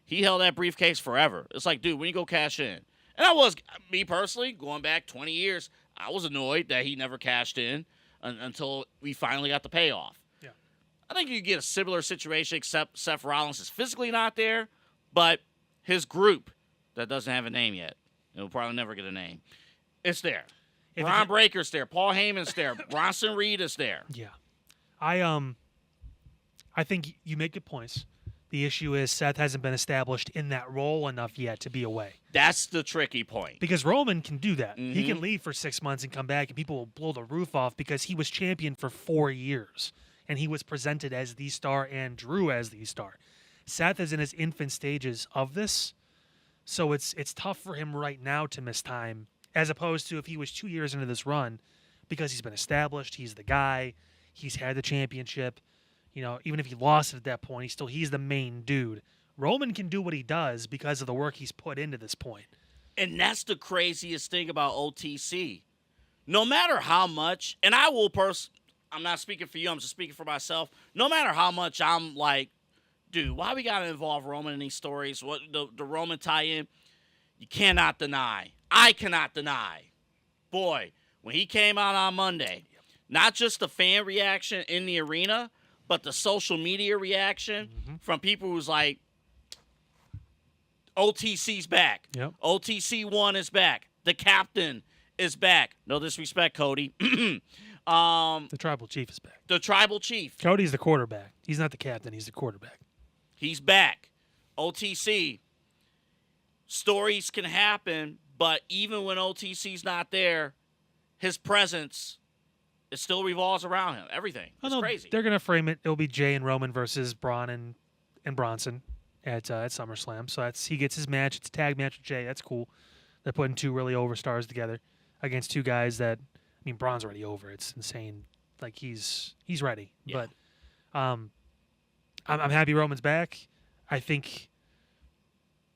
He held that briefcase forever. It's like, dude, when you go cash in. And I was, me personally, going back 20 years, I was annoyed that he never cashed in until we finally got the payoff. Yeah. I think you get a similar situation, except Seth Rollins is physically not there, but his group that doesn't have a name yet, and will probably never get a name, it's there. Ron Breaker's there. Paul Heyman's there. Bronson Reed is there. Yeah. I think you make good points. The issue is Seth hasn't been established in that role enough yet to be away. That's the tricky point. Because Roman can do that. Mm-hmm. He can leave for 6 months and come back, and people will blow the roof off because he was champion for 4 years, and he was presented as the star and drew as the star. Seth is in his infant stages of this, so it's tough for him right now to miss time, as opposed to if he was 2 years into this run, because he's been established, he's the guy, he's had the championship. You know, even if he lost it at that point, he's the main dude. Roman can do what he does because of the work he's put into this point. And that's the craziest thing about OTC. No matter how much, and I'm not speaking for you, I'm just speaking for myself. No matter how much I'm like, dude, why we got to involve Roman in these stories? What the Roman tie-in? You cannot deny. I cannot deny. Boy, when he came out on Monday, not just the fan reaction in the arena, but the social media reaction from people who's like, OTC's back. Yep. OTC 1 is back. The captain is back. No disrespect, Cody. The tribal chief is back. The tribal chief. Cody's the quarterback. He's not the captain. He's the quarterback. He's back. OTC. Stories can happen, but even when OTC's not there, his presence, it still revolves around him. Everything. It's crazy. They're going to frame it. It'll be Jay and Roman versus Braun and Bronson at SummerSlam. So he gets his match. It's a tag match with Jay. That's cool. They're putting two really over stars together against two guys that, I mean, Braun's already over. It's insane. Like, he's ready. Yeah. But I'm happy Roman's back. I think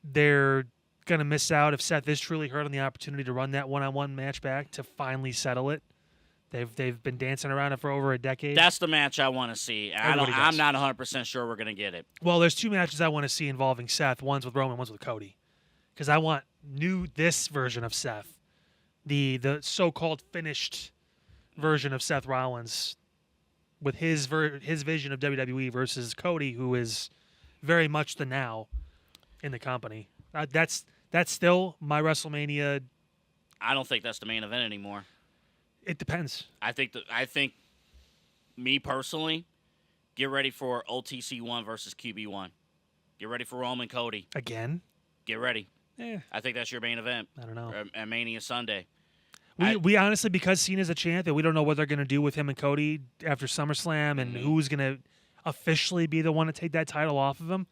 they're going to miss out if Seth is truly hurt on the opportunity to run that one-on-one match back to finally settle it. They've been dancing around it for over a decade. That's the match I want to see. I'm not 100% sure we're going to get it. Well, there's two matches I want to see involving Seth. One's with Roman, one's with Cody. Because I want this version of Seth, the so-called finished version of Seth Rollins, with his vision of WWE versus Cody, who is very much the now in the company. That's still my WrestleMania. I don't think that's the main event anymore. It depends. I think me personally, get ready for OTC 1 versus QB 1. Get ready for Roman Cody. Again? Get ready. Eh, I think that's your main event. I don't know. At Mania Sunday. We honestly, because Cena's a champion, we don't know what they're going to do with him and Cody after SummerSlam and who's going to officially be the one to take that title off of him.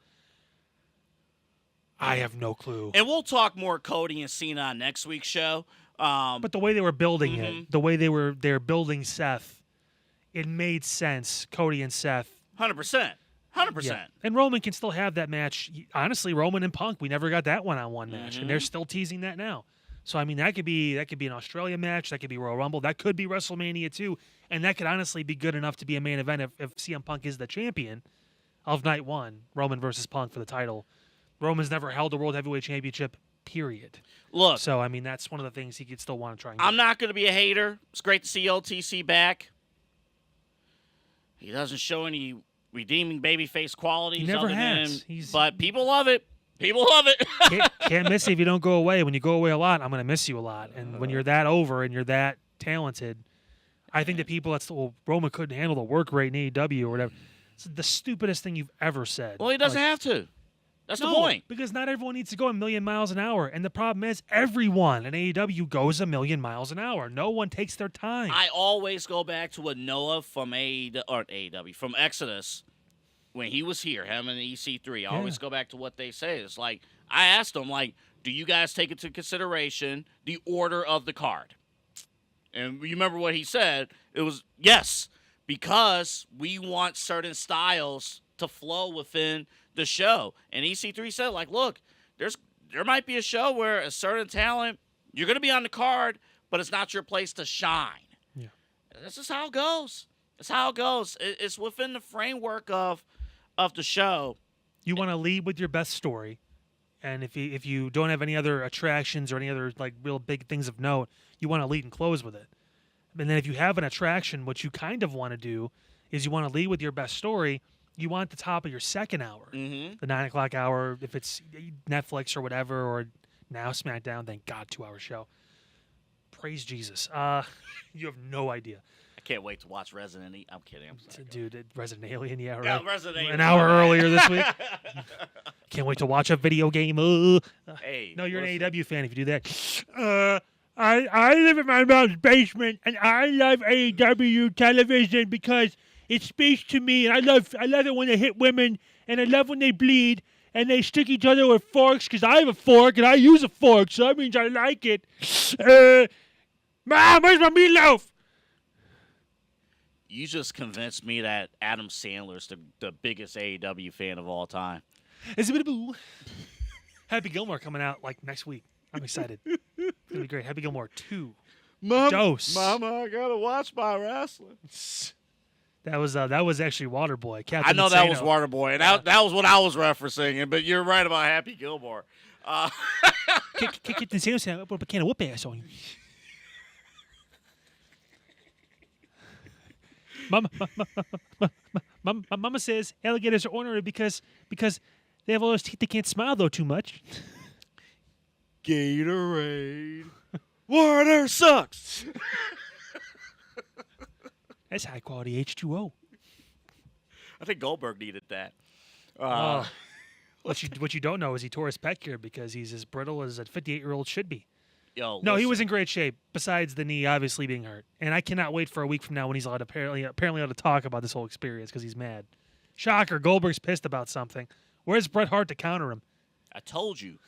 I have no clue. And we'll talk more Cody and Cena on next week's show. But the way they were building it, the way they're building Seth, it made sense. Cody and Seth. 100%. 100%. Yeah. And Roman can still have that match. Honestly, Roman and Punk, we never got that one-on-one match, and they're still teasing that now. So I mean, that could be an Australia match. That could be Royal Rumble. That could be WrestleMania too, and that could honestly be good enough to be a main event if CM Punk is the champion of Night 1, Roman versus Punk for the title. Roman's never held the World Heavyweight Championship. Period. Look. So I mean, that's one of the things he could still want to try. And I'm not going to be a hater. It's great to see OTC back. He doesn't show any redeeming babyface qualities. He never other has. Than, but people love it. People love it. Can't miss you if you don't go away. When you go away a lot, I'm going to miss you a lot. And when you're that over and you're that talented, I think the people Roman couldn't handle the work rate in AEW or whatever. It's the stupidest thing you've ever said. Well, he doesn't have to. That's the point. Because not everyone needs to go a million miles an hour. And the problem is everyone in AEW goes a million miles an hour. No one takes their time. I always go back to what Noah from from Exodus when he was here, him and EC3, I always go back to what they say. It's like, I asked them, like, do you guys take into consideration the order of the card? And you remember what he said? It was, yes, because we want certain styles to flow within the show. And EC3 said, like, look, there might be a show where a certain talent, you're going to be on the card, but it's not your place to shine. Yeah. This is how it goes. It's how it goes. It's within the framework of the show. You want to lead with your best story, and if you don't have any other attractions or any other like real big things of note, you want to lead and close with it. And then if you have an attraction, what you kind of want to do is you want to lead with your best story. You want the top of your second hour, the 9 o'clock hour, if it's Netflix or whatever, or now SmackDown. Thank God, 2-hour show. Praise Jesus. You have no idea. I can't wait to watch Resident Evil. I'm kidding. I'm sorry. Dude, Resident Alien, yeah, right. Yeah, Resident Alien. An hour earlier this week. Can't wait to watch a video game. Hey, No, you're listen. an AEW fan if you do that. I live in my mom's basement, and I love AEW television because it speaks to me. And I love it when they hit women, and I love when they bleed, and they stick each other with forks because I have a fork, and I use a fork, so that means I like it. Mom, where's my meatloaf? You just convinced me that Adam Sandler's the biggest AEW fan of all time. It's a bit of boo. Happy Gilmore coming out like next week. I'm excited. It's gonna be great. Happy Gilmore 2. Dose. Mama, I gotta watch my wrestling. That was actually Waterboy. Captain I know that was Insano. Waterboy, and that was what I was referencing. But you're right about Happy Gilmore. Kick the sales out. Put a can of whoop ass on you. Mama says alligators are ornery because they have all those teeth they can't smile though too much. Gatorade. Water sucks. That's high quality H2O. I think Goldberg needed that. What you don't know is he tore his pec here because he's as brittle as a 58-year-old should be. Yo, No, he listen. was in great shape, besides the knee obviously being hurt. And I cannot wait for a week from now when he's allowed apparently allowed to talk about this whole experience because he's mad. Shocker, Goldberg's pissed about something. Where's Bret Hart to counter him? I told you.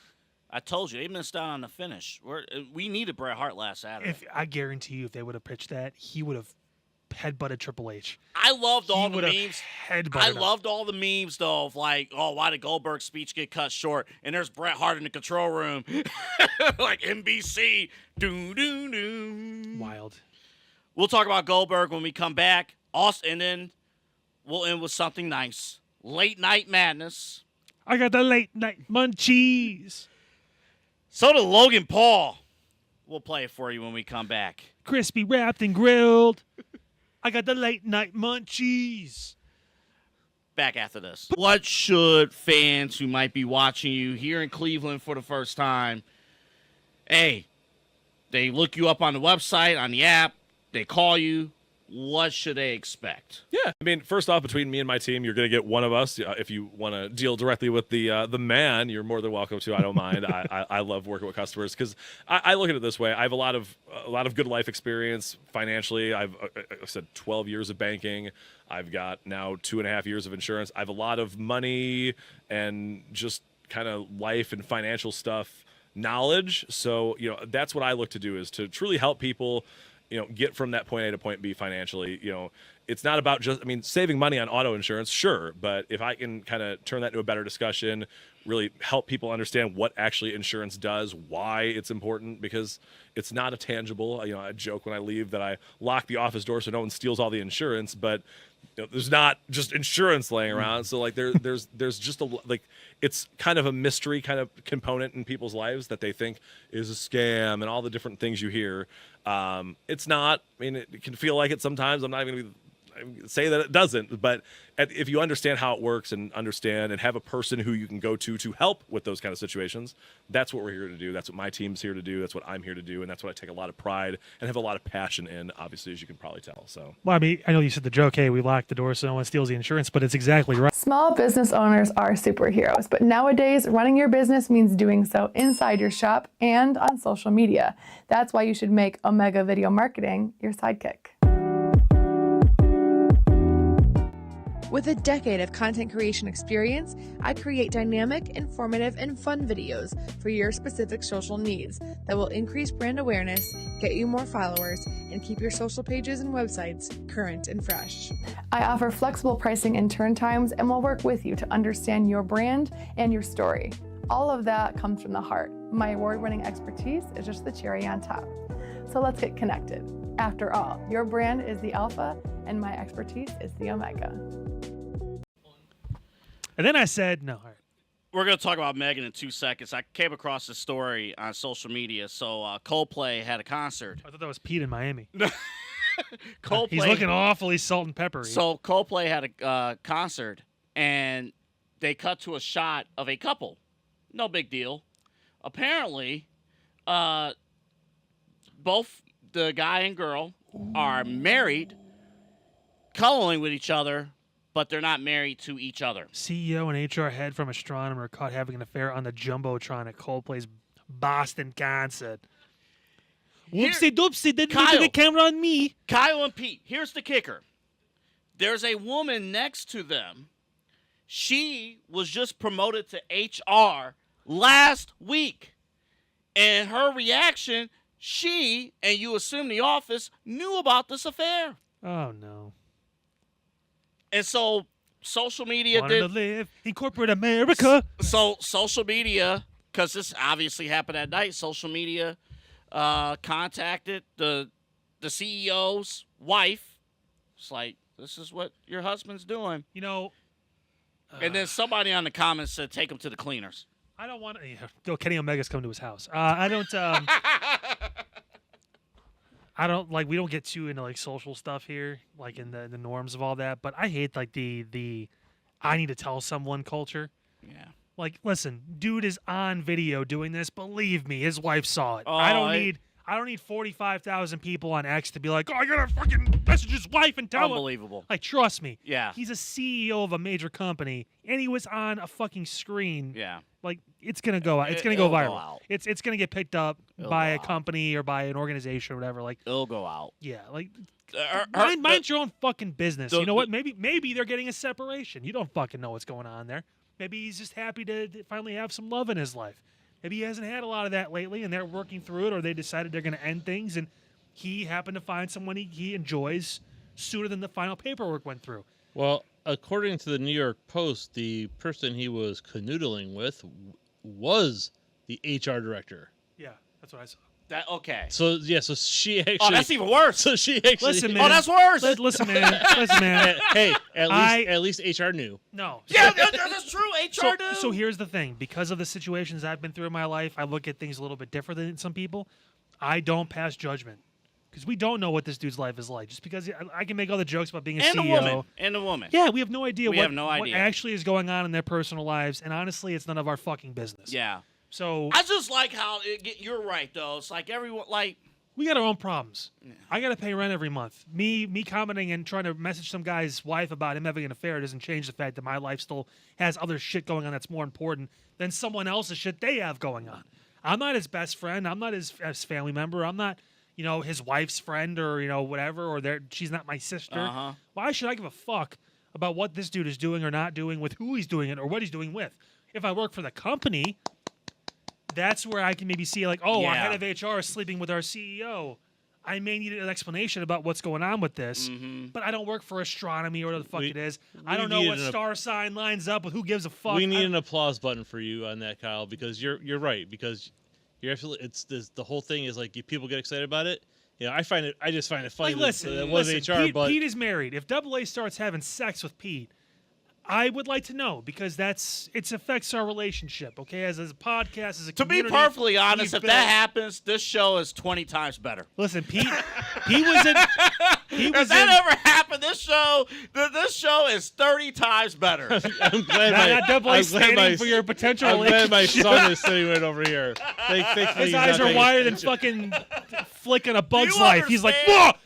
They missed out on the finish. We needed Bret Hart last Saturday. I guarantee you if they would have pitched that, he would have headbutted Triple H. I loved all He the would have memes. headbutted I him. loved all the memes, though, of like, oh, why did Goldberg's speech get cut short? And there's Bret Hart in the control room. Like NBC. Doo-doo-doo. Wild. We'll talk about Goldberg when we come back. Also, and then we'll end with something nice. Late Night Madness. I got the late night munchies. So did Logan Paul. We'll play it for you when we come back. Crispy wrapped and grilled. I got the late night munchies. Back after this. What should fans who might be watching you here in Cleveland for the first time, hey, they look you up on the website, on the app, they call you, what should they expect? Yeah, I mean, first off, between me and my team, you're going to get one of us. If you want to deal directly with the man, you're more than welcome to. I don't mind. I love working with customers because I look at it this way. I have a lot of good life experience financially. I said 12 years of banking. I've got now 2.5 years of insurance. I have a lot of money and just kind of life and financial stuff knowledge. So that's what I look to do, is to truly help people get from that point A to point B financially. It's not about just, saving money on auto insurance, sure, but if I can kind of turn that into a better discussion, really help people understand what actually insurance does, why it's important, because it's not a tangible. I joke when I leave that I lock the office door so no one steals all the insurance, but there's not just insurance laying around. So there's just it's kind of a mystery kind of component in people's lives that they think is a scam and all the different things you hear. It's not. It can feel like it sometimes. I'm not even going to say that it doesn't, but if you understand how it works and understand and have a person who you can go to help with those kind of situations, that's what we're here to do. That's what my team's here to do. That's what I'm here to do, and that's what I take a lot of pride and have a lot of passion in, obviously, as you can probably tell. So, Well, I know you said the joke, hey, we lock the door so no one steals the insurance, but it's exactly right. Small business owners are superheroes, but nowadays running your business means doing so inside your shop and on social media. That's why you should make Omega Video Marketing your sidekick. With a decade of content creation experience, I create dynamic, informative, and fun videos for your specific social needs that will increase brand awareness, get you more followers, and keep your social pages and websites current and fresh. I offer flexible pricing and turn times and will work with you to understand your brand and your story. All of that comes from the heart. My award-winning expertise is just the cherry on top. So let's get connected. After all, your brand is the alpha and my expertise is the omega. And then I said, no, all right. We're going to talk about Megan in 2 seconds. I came across this story on social media. So Coldplay had a concert. I thought that was Pete in Miami. Coldplay. He's looking awfully salt and peppery. So Coldplay had a concert, and they cut to a shot of a couple. No big deal. Apparently, both the guy and girl are married, cuddling with each other, but they're not married to each other. CEO and HR head from Astronomer caught having an affair on the Jumbotron at Coldplay's Boston concert. Whoopsie doopsie, didn't Kyle. do the camera on me. Kyle and Pete, here's the kicker. There's a woman next to them. She was just promoted to HR last week. And her reaction, she, and you assume the office, knew about this affair. Oh, no. And so social media Wanted to live in corporate America. So social media, because this obviously happened at night, social media contacted the CEO's wife. It's like, this is what your husband's doing. You know. And then somebody on the comments said, take him to the cleaners. I don't want to. Yeah, Kenny Omega's coming to his house. I don't. I don't like. We don't get too into like social stuff here, like in the norms of all that. But I hate like the I need to tell someone culture. Yeah. Like, listen, dude is on video doing this. Believe me, his wife saw it. Oh, I don't need 45,000 people on X to be like, oh, I gotta fucking message his wife and tell him. Unbelievable. Like, trust me. Yeah. He's a CEO of a major company, and he was on a fucking screen. Yeah. Like, it's gonna go out. It's gonna It'll go viral. go out. It's gonna get picked up It'll by go a out. company or by an organization or whatever. Like, It'll go out. yeah, like Her- mind your own fucking business. the- You know what? Maybe they're getting a separation. You don't fucking know what's going on there. Maybe he's just happy to finally have some love in his life. Maybe he hasn't had a lot of that lately, and they're working through it, or they decided they're going to end things, and he happened to find someone he enjoys sooner than the final paperwork went through. Well, according to the New York Post, the person he was canoodling with was the HR director. Yeah, that's what I saw. Okay. So so she actually. Oh, that's even worse. So she actually. Listen, man. Oh, that's worse. Listen, man. Listen, man. Hey, at least HR knew. No. Yeah, that's true. HR do. So here's the thing. Because of the situations I've been through in my life, I look at things a little bit different than some people. I don't pass judgment. Because we don't know what this dude's life is like. Just because I can make all the jokes about being a and CEO. a woman. Yeah, we have no idea We what have no what idea. actually is going on in their personal lives. And honestly, it's none of our fucking business. Yeah. So I just like how you're right though. It's like everyone like we got our own problems. I got to pay rent every month. Me commenting and trying to message some guy's wife about him having an affair doesn't change the fact that my life still has other shit going on that's more important than someone else's shit they have going on. I'm not his best friend. I'm not his family member. I'm not, his wife's friend or, whatever, or she's not my sister. Uh-huh. Why should I give a fuck about what this dude is doing or not doing with who he's doing it or what he's doing with? If I work for the company, that's where I can maybe see like, our Yeah. head of HR is sleeping with our CEO. I may need an explanation about what's going on with this, but I don't work for astronomy or whatever the fuck it is. I don't know what star sign lines up with who gives a fuck. We need an applause button for you on that, Kyle, because you're right. Because you're absolutely. The whole thing is like if people get excited about it. I just find it funny. Like, listen, that it was HR, Pete, but Pete is married. If AA starts having sex with Pete, I would like to know because it affects our relationship. Okay, as a podcast, as a to be community, perfectly honest, we've if that happens, this show is 20 times better. Listen, Pete was in. If that ever happened, this show is 30 times better. I'm glad AA standing for your potential I'm glad my relationship. son is sitting right over here. Thankfully, His he's eyes not are paying wider than attention. fucking flicking a bug's you life. He's like, understand? whoa!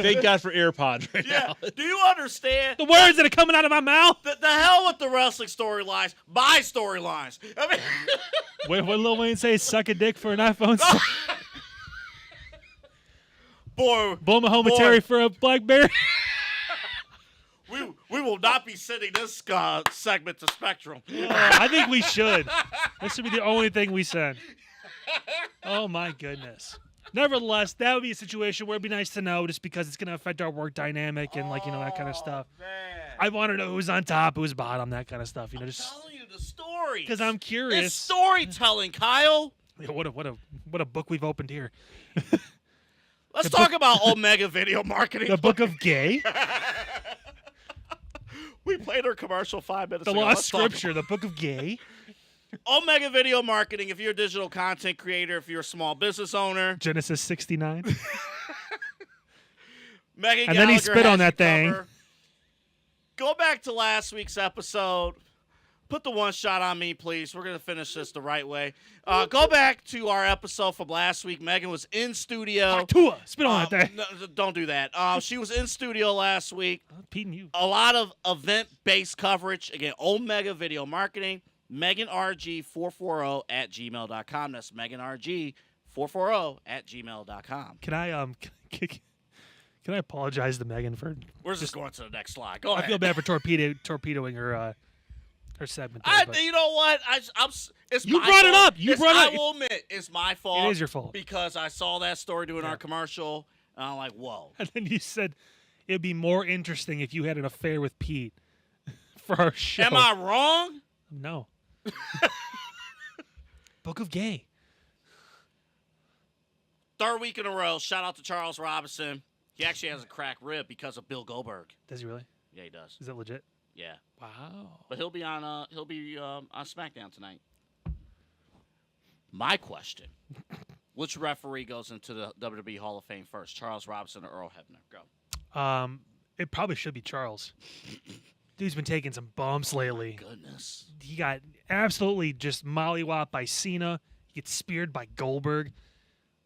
Thank God for AirPods right Yeah. now. Do you understand? The words that are coming out of my mouth. The hell with the wrestling storylines. My storylines. I mean, What Lil Wayne say? Suck a dick for an iPhone. boy, Blow my home Terry for a BlackBerry. we will will not be sending this segment to Spectrum. I think we should. This would be the only thing we send. Oh, my goodness. Nevertheless, that would be a situation where it'd be nice to know just because it's going to affect our work dynamic and, that kind of stuff. Man. I want to know who's on top, who's bottom, that kind of stuff. I'm telling you the story. Because I'm curious. It's storytelling, Kyle. Yeah, what a book we've opened here. Let's talk about Omega Video Marketing. The Book of Gay. We played our commercial 5 minutes The ago. Lost Scripture. The Book of Gay. Omega Video Marketing, if you're a digital content creator, if you're a small business owner. Genesis 69. Megan And then he Gallagher spit on has that you thing. covered. Go back to last week's episode. Put the one shot on me, please. We're going to finish this the right way. Go back to our episode from last week. Megan was in studio. Tua, spit on that thing. No, don't do that. She was in studio last week. Pete and you. A lot of event-based coverage. Again, Omega Video Marketing. MeganRG440 at gmail.com. That's MeganRG440 at gmail.com. Can I can I apologize to Megan for? We're just going to the next slide. Go ahead. I feel bad for torpedoing her segment. There, You know what? It's You my brought it fault. up. You brought it I up. will admit, it's my fault. It is your fault. Because I saw that story doing our commercial, and I'm like, whoa. and then you said it'd be more interesting if you had an affair with Pete for our show. Am I wrong? No. Book of Gay. Third week in a row. Shout out to Charles Robinson. He actually has a cracked rib because of Bill Goldberg. Does he really? Yeah, he does. Is that legit? Yeah. Wow. But he'll be on SmackDown tonight. My question: which referee goes into the WWE Hall of Fame first, Charles Robinson or Earl Hebner? Go. It probably should be Charles. Dude's been taking some bumps lately. Goodness. He got absolutely just mollywopped by Cena. He gets speared by Goldberg.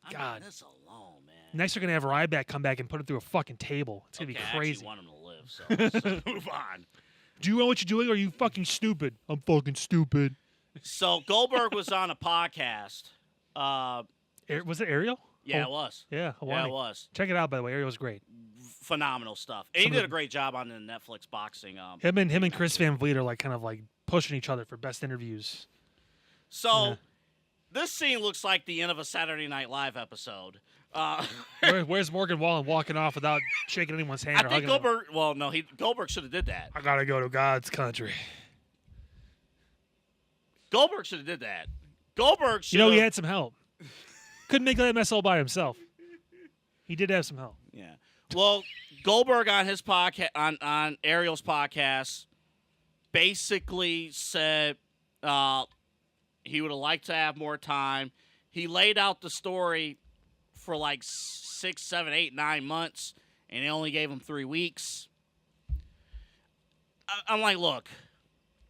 I God. mean, this alone, man. Next, they're gonna have Ryback come back and put him through a fucking table. It's gonna be I crazy. actually want him to live, so let's move on. Do you know what you're doing? Or are you fucking stupid? I'm fucking stupid. So Goldberg was on a podcast. Was it Ariel? Yeah, it was. Yeah, Yeah, Hawaii. it was. Check it out, by the way. Ariel's great. Phenomenal stuff. And he did a great job on the Netflix boxing. Him and Chris Van Vliet are kind of pushing each other for best interviews. So this scene looks like the end of a Saturday Night Live episode. Where's Morgan Wallen walking off without shaking anyone's hand? I or think hugging Goldberg. Well, no, Goldberg should have did that. I gotta go to God's country. Goldberg should have did that. Goldberg should. He had some help. Couldn't make that mess all by himself. He did have some help. Yeah. Well, Goldberg on his podcast, on Ariel's podcast, basically said he would have liked to have more time. He laid out the story for 6, 7, 8, 9 months, and they only gave him 3 weeks. I'm like, look,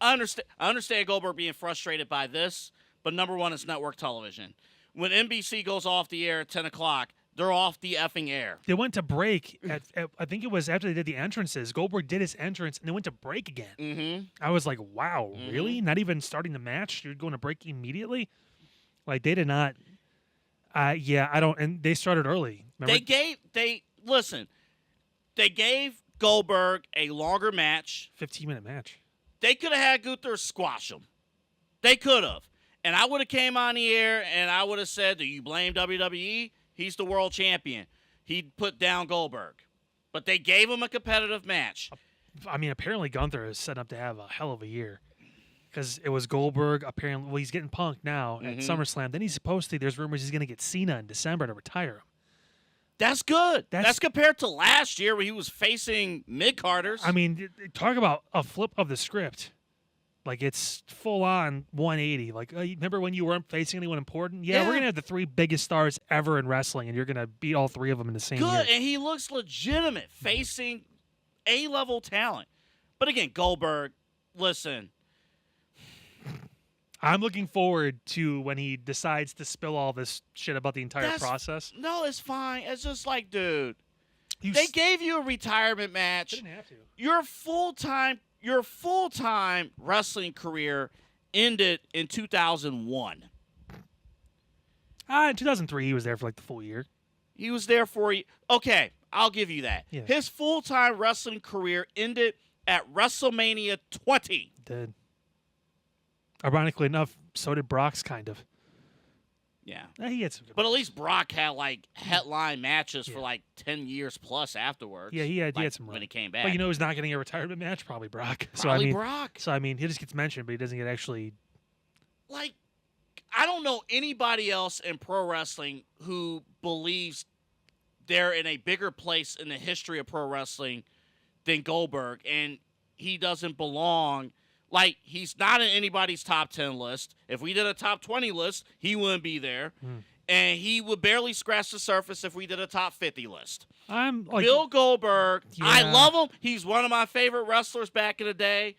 I understand Goldberg being frustrated by this, but number one, it's network television. When NBC goes off the air at 10 o'clock, they're off the effing air. They went to break at I think it was after they did the entrances. Goldberg did his entrance, and they went to break again. Mm-hmm. I was like, wow, really? Not even starting the match? You're going to break immediately? They did not. Yeah, I don't. And they started early. Remember? They gave Goldberg a longer match. 15-minute match. They could have had Gunther squash him. They could have. And I would have came on the air and I would have said, do you blame WWE? He's the world champion. He'd put down Goldberg. But they gave him a competitive match. I mean, apparently Gunther is set up to have a hell of a year. Because it was Goldberg, apparently. Well, he's getting punked now at SummerSlam. Then he's supposed to, there's rumors he's going to get Cena in December to retire him. That's good. That's compared to last year where he was facing mid-carders. I mean, talk about a flip of the script. It's full-on 180. Remember when you weren't facing anyone important? Yeah, we're going to have the 3 biggest stars ever in wrestling, and you're going to beat all 3 of them in the same year. Good, and he looks legitimate facing A-level talent. But again, Goldberg, listen. I'm looking forward to when he decides to spill all this shit about the entire process. No, it's fine. It's just dude, they gave you a retirement match. They didn't have to. Your full-time wrestling career ended in 2001. In 2003, he was there for the full year. He was there for okay. I'll give you that. Yeah. His full-time wrestling career ended at WrestleMania 20. Did. Ironically enough, so did Brock's kind of. Yeah. He had some good But at least Brock had, like, headline matches for, like, 10 years plus afterwards. Yeah, he had some when run. he came back. But you know who's not getting a retirement match? Probably Brock. Probably Brock. So, I mean, he just gets mentioned, but he doesn't get actually... Like, I don't know anybody else in pro wrestling who believes they're in a bigger place in the history of pro wrestling than Goldberg, and he doesn't belong. Like, he's not in anybody's top 10 list. If we did a top 20 list, he wouldn't be there. And he would barely scratch the surface if we did a top 50 list. I'm like... Bill Goldberg, Yeah. I love him. He's one of my favorite wrestlers back in the day,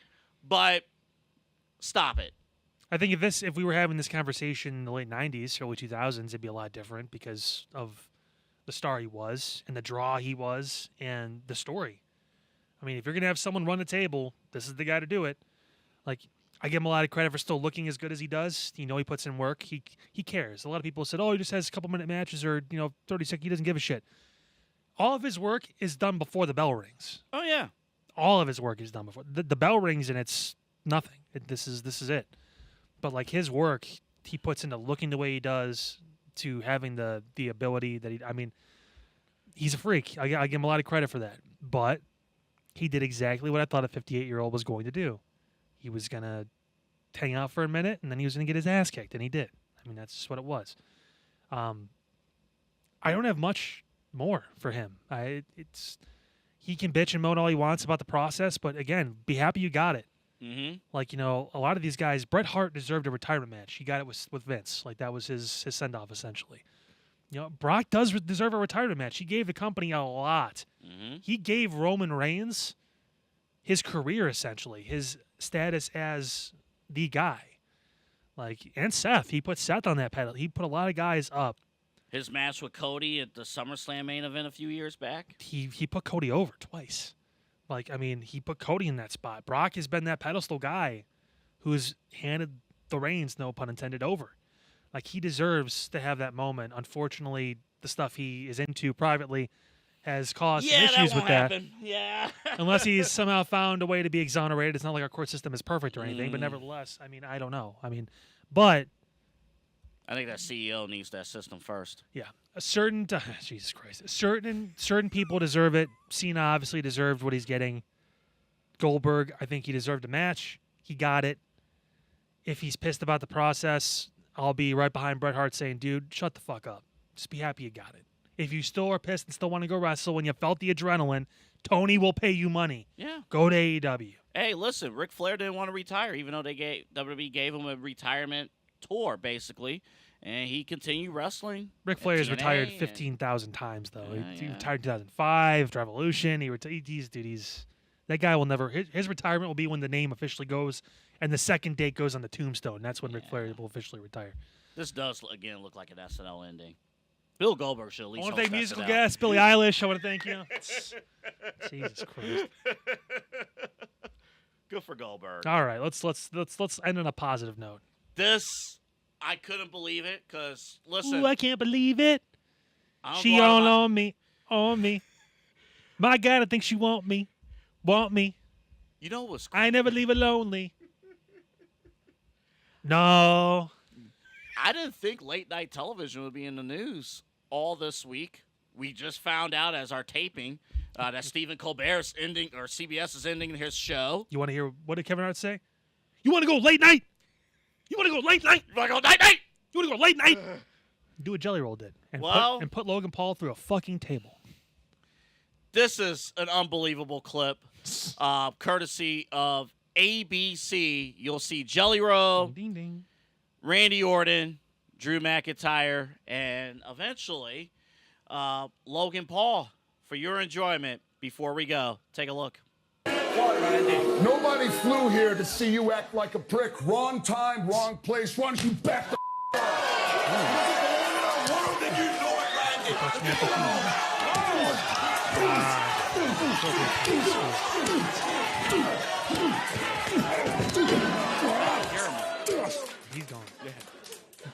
but stop it. I think if we were having this conversation in the late 90s, early 2000s, it'd be a lot different because of the star he was and the draw he was and the story. I mean, if you're going to have someone run the table, this is the guy to do it. Like, I give him a lot of credit for still looking as good as he does. You know, he puts in work. He cares. A lot of people said, oh, he just has a couple-minute matches or, 30 seconds. He doesn't give a shit. All of his work is done before the bell rings. Oh, yeah. All of his work is done before. The bell rings and it's nothing. This is it. But, like, his work, he puts into looking the way he does to having the ability that he's a freak. I give him a lot of credit for that. But he did exactly what I thought a 58-year-old was going to do. He was going to hang out for a minute, and then he was going to get his ass kicked, and he did. I mean, that's just what it was. I don't have much more for him. He can bitch and moan all he wants about the process, but, again, be happy you got it. Mm-hmm. Like, a lot of these guys, Bret Hart deserved a retirement match. He got it with Vince. Like, that was his send-off, essentially. Brock does deserve a retirement match. He gave the company a lot. Mm-hmm. He gave Roman Reigns his career, essentially, his status as the guy. Like, and Seth. He put Seth on that pedal. He put a lot of guys up. His match with Cody at the SummerSlam main event a few years back. He put Cody over twice. Like, I mean, he put Cody in that spot. Brock has been that pedestal guy who's handed the reins, no pun intended, over. Like, he deserves to have that moment. Unfortunately, the stuff he is into privately has caused some issues with that. Yeah. Unless he's somehow found a way to be exonerated. It's not like our court system is perfect or anything, but nevertheless, I mean, I don't know. I mean, but I think that CEO needs that system first. yeah, Jesus Christ, certain people deserve it. Cena obviously deserved what he's getting. Goldberg, I think he deserved a match. He got it. If he's pissed about the process, I'll be right behind Bret Hart saying, dude, shut the fuck up. Just be happy you got it. If you still are pissed and still want to go wrestle when you felt the adrenaline, Tony will pay you money. Yeah. Go to AEW. Hey, listen, Ric Flair didn't want to retire, even though WWE gave him a retirement tour, basically, and he continued wrestling. Ric Flair has retired 15,000 times, though. Yeah, he yeah. retired in 2005, Revolution. That guy will never. His retirement will be when the name officially goes, and the second date goes on the tombstone. That's when Ric Flair will officially retire. This does, again, look like an SNL ending. Bill Goldberg should at I least want to thank host musical SNL. guest Billie Eilish. I want to thank you. Jesus Christ. Good for Goldberg. All right, let's end on a positive note. This, I couldn't believe it, because, listen. Ooh, I can't believe it. I don't She go out all of my- on me. My God, I think she want me. You know what's I never leave her lonely. No. I didn't think late night television would be in the news all this week. We just found out as our taping that Stephen Colbert's ending, or CBS is ending his show. You want to hear what did Kevin Hart say? You want to go late night? You want to go late night? You want to go night night? You want to go late night? Do what Jelly Roll did and, Well- put Logan Paul through a fucking table. This is an unbelievable clip, courtesy of ABC. You'll see Jelly Roll, Ding ding. Randy Orton, Drew McIntyre, and eventually Logan Paul. For your enjoyment, before we go, take a look. Nobody flew here to see you act like a prick. Wrong time, wrong place. Why don't you back the He's gone. Yeah.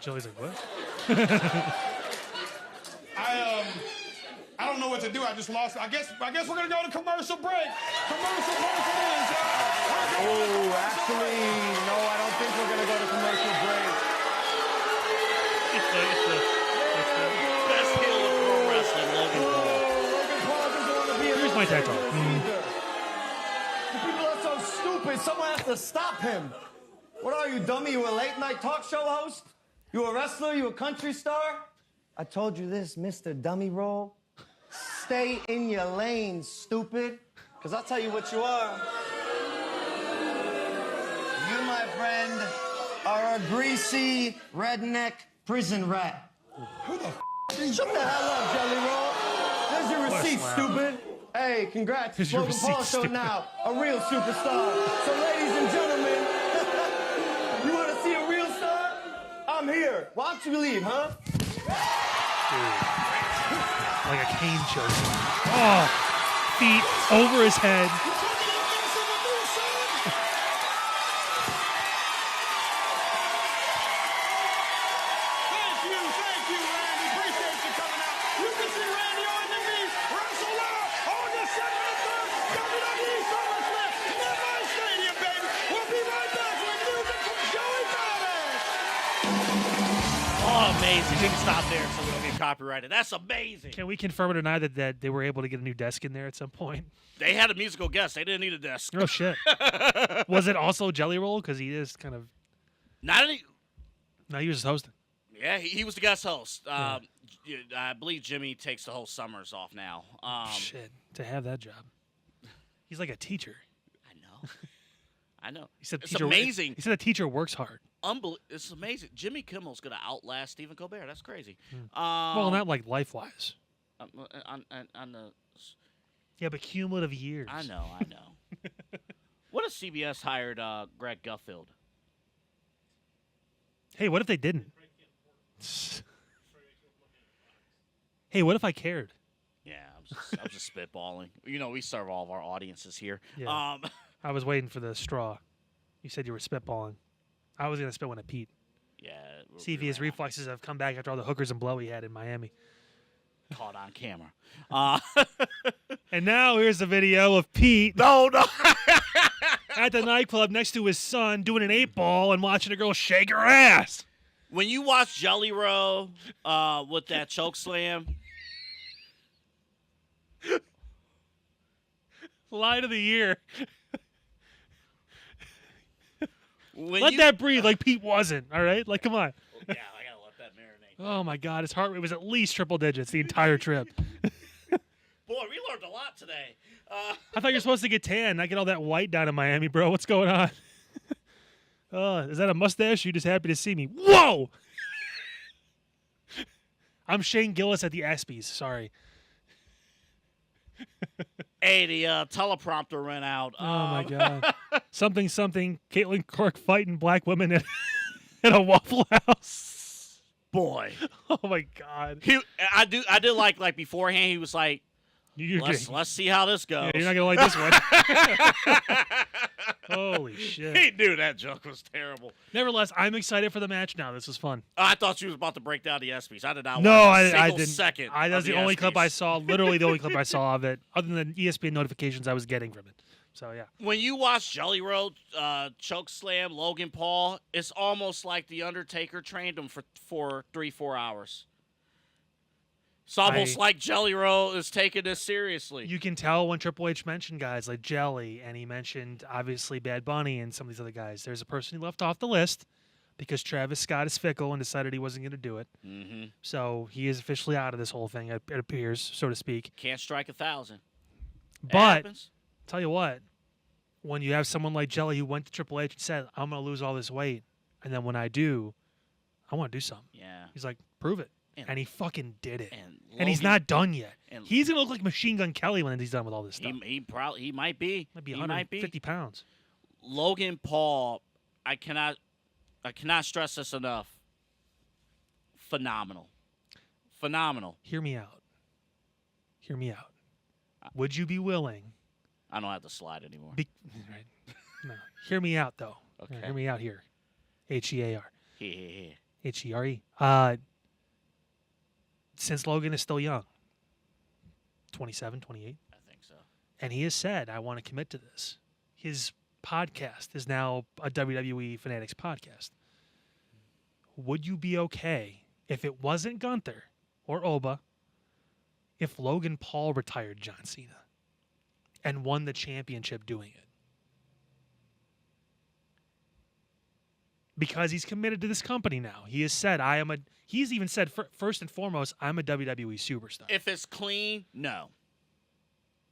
Jelly's like, what? I don't know what what to do. I just lost. I guess we're gonna go to commercial break. Commercial break it is. Oh, actually, no, I don't think we're gonna go to commercial break. It's the best heel of pro wrestling, Logan Paul. Logan Paul doesn't want to be. Here's my tag talk. The people are so stupid. Someone has to stop him. What are you, dummy? You a late night talk show host? You a wrestler? You a country star? I told you this, Mr. Dummy Roll. Stay in your lane, stupid. Because I'll tell you what you are. You, my friend, are a greasy, redneck prison rat. Who the Shut the hell up, Jelly Roll. There's your receipt, stupid. Hey, congrats. Here's your Logan Paul receipt, show stupid. now. A real superstar. So, ladies and gentlemen, you want to see a real star? I'm here. Why don't you leave, huh? Like a cane choke. Oh, feet over his head. Thank you, Randy. Appreciate you coming out. You can see Randy on the beat. Wrestle Now on the 2nd and 3rd WWE SummerSlam. Never Stadium, baby. We'll be right back with music from Joey Badass. Oh, amazing. We can stop there so we don't get copyrighted. That's amazing. Can we confirm or deny that they were able to get a new desk in there at some point? They had a musical guest. They didn't need a desk. Oh, shit. Was it also Jelly Roll? Because he is kind of... Not any. No, he was just hosting. Yeah, he was the guest host. I believe Jimmy takes the whole summers off now. Shit, to have that job. He's like a teacher. I know. He said It's amazing. He said a teacher works hard. It's amazing. Jimmy Kimmel's going to outlast Stephen Colbert. That's crazy. Well, not like life-wise. On the. Yeah, but cumulative years. I know. What if CBS hired Greg Guffield? Hey, what if they didn't? Hey, what if I cared? Yeah, I'm just spitballing. You know, we serve all of our audiences here. Yeah. I was waiting for the straw. You said you were spitballing. I was going to spit one at Pete. Yeah. See if his reflexes have come back after all the hookers and blow he had in Miami. Caught on camera. And now here's a video of Pete. No. At the nightclub next to his son doing an 8-ball and watching a girl shake her ass. When you watch Jelly Roll with that choke slam. Line of the year. When let that breathe like Pete wasn't, all right? Like, come on. Yeah, I got to let that marinate. Oh, my God. His heart rate was at least triple digits the entire trip. Boy, we learned a lot today. I thought you were supposed to get tan, not get all that white down in Miami, bro. What's going on? Is that a mustache? You just happy to see me? Whoa! I'm Shane Gillis at the ESPYs. Sorry. Hey, the teleprompter went out. Oh, my God. Something. Caitlin Clark fighting black women in a Waffle House. Boy. Oh, my God. I did like beforehand, he was like, let's see how this goes. Yeah, you're not going to like this one. Holy shit. He knew that joke was terrible. Nevertheless, I'm excited for the match now. This was fun. I thought you was about to break down the ESPYs. I did not No, watch a I single didn't. second. That's the only clip ESPYs. I saw, literally the only clip I saw of it, other than ESPN notifications I was getting from it. So, yeah. When you watch Jelly Roll choke slam Logan Paul, it's almost like The Undertaker trained him for 3-4 hours. It's almost like Jelly Roll is taking this seriously. You can tell when Triple H mentioned guys like Jelly, and he mentioned, obviously, Bad Bunny and some of these other guys. There's a person he left off the list because Travis Scott is fickle and decided he wasn't going to do it. Mm-hmm. So he is officially out of this whole thing, it appears, so to speak. Can't strike 1,000. But, tell you what, when you have someone like Jelly who went to Triple H and said, I'm going to lose all this weight, and then when I do, I want to do something. Yeah. He's like, prove it. And he fucking did it. And he's not done yet. and- He's going to look like Machine Gun Kelly when he's done with all this stuff. He might be. Might be He 150 pounds. Logan Paul, I cannot stress this enough. Phenomenal. Hear me out. Would you be willing? I don't have to slide anymore. Right. No. Hear me out, though. Okay. Hear me out here. H-E-A-R. Yeah. H-E-R-E. Since Logan is still young, 27, 28. I think so. And he has said, I want to commit to this. His podcast is now a WWE Fanatics podcast. Would you be okay if it wasn't Gunther or Oba, if Logan Paul retired John Cena and won the championship doing it? Because he's committed to this company now. He has said, he's even said, first and foremost, I'm a WWE superstar. If it's clean, no.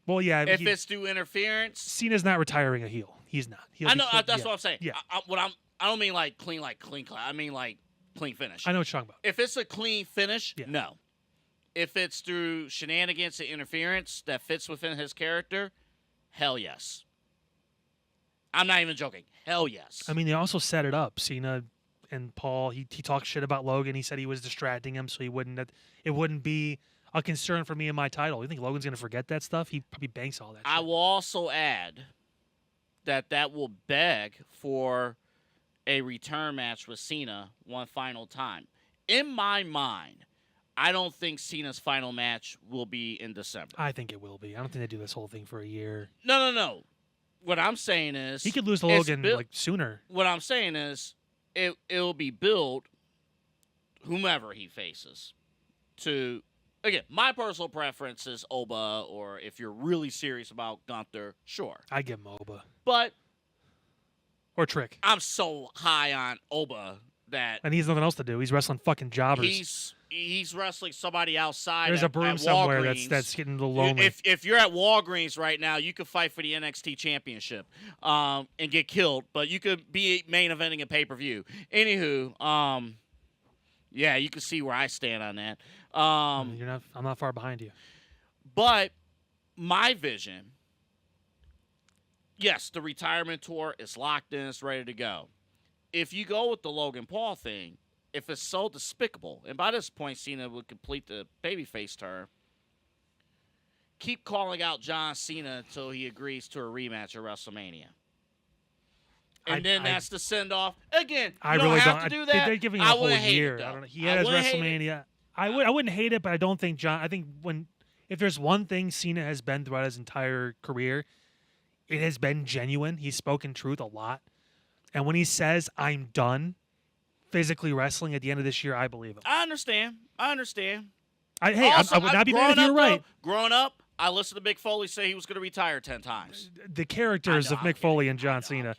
Well, yeah. If it's through interference, Cena's not retiring a heel. He's not. I know. That's what I'm saying. Yeah. I don't mean like clean. I mean like clean finish. I know what you're talking about. If it's a clean finish, Yeah. no. If it's through shenanigans and interference that fits within his character, hell yes. I'm not even joking. Hell yes. I mean, they also set it up. Cena and Paul. He talked shit about Logan. He said he was distracting him, so it wouldn't be a concern for me and my title. You think Logan's gonna forget that stuff? He probably banks all that. I shit. will also add that will beg for a return match with Cena one final time. In my mind, I don't think Cena's final match will be in December. I think it will be. I don't think they do this whole thing for a year. No. What I'm saying is He could lose to Logan sooner. What I'm saying is it'll be billed, whomever he faces, to, again, my personal preference is Oba, or if you're really serious about Gunther, sure. I give him Oba But or Trick, I'm so high on Oba that and he has nothing else to do. He's wrestling fucking jobbers. he's wrestling somebody outside. There's at, a broom at somewhere Walgreens. that's getting a little lonely. If you're at Walgreens right now, you could fight for the NXT Championship and get killed, but you could be main eventing a pay-per-view. Anywho, yeah, you can see where I stand on that. I'm not far behind you. But my vision, yes, the retirement tour is locked in, it's ready to go. If you go with the Logan Paul thing, if it's so despicable, and by this point Cena would complete the babyface turn, keep calling out John Cena until he agrees to a rematch at WrestleMania. And then that's the send-off. Again, you don't have to do that. They're giving him a whole year. I don't know. He has WrestleMania. I wouldn't hate it, but I don't think John. I think if there's one thing Cena has been throughout his entire career, it has been genuine. He's spoken truth a lot, and when he says "I'm done physically wrestling" at the end of this year, I believe him. I understand. I would not be mad if you're right. Growing up, I listened to Mick Foley say he was going to retire 10 times. The characters of Mick Foley and John Cena.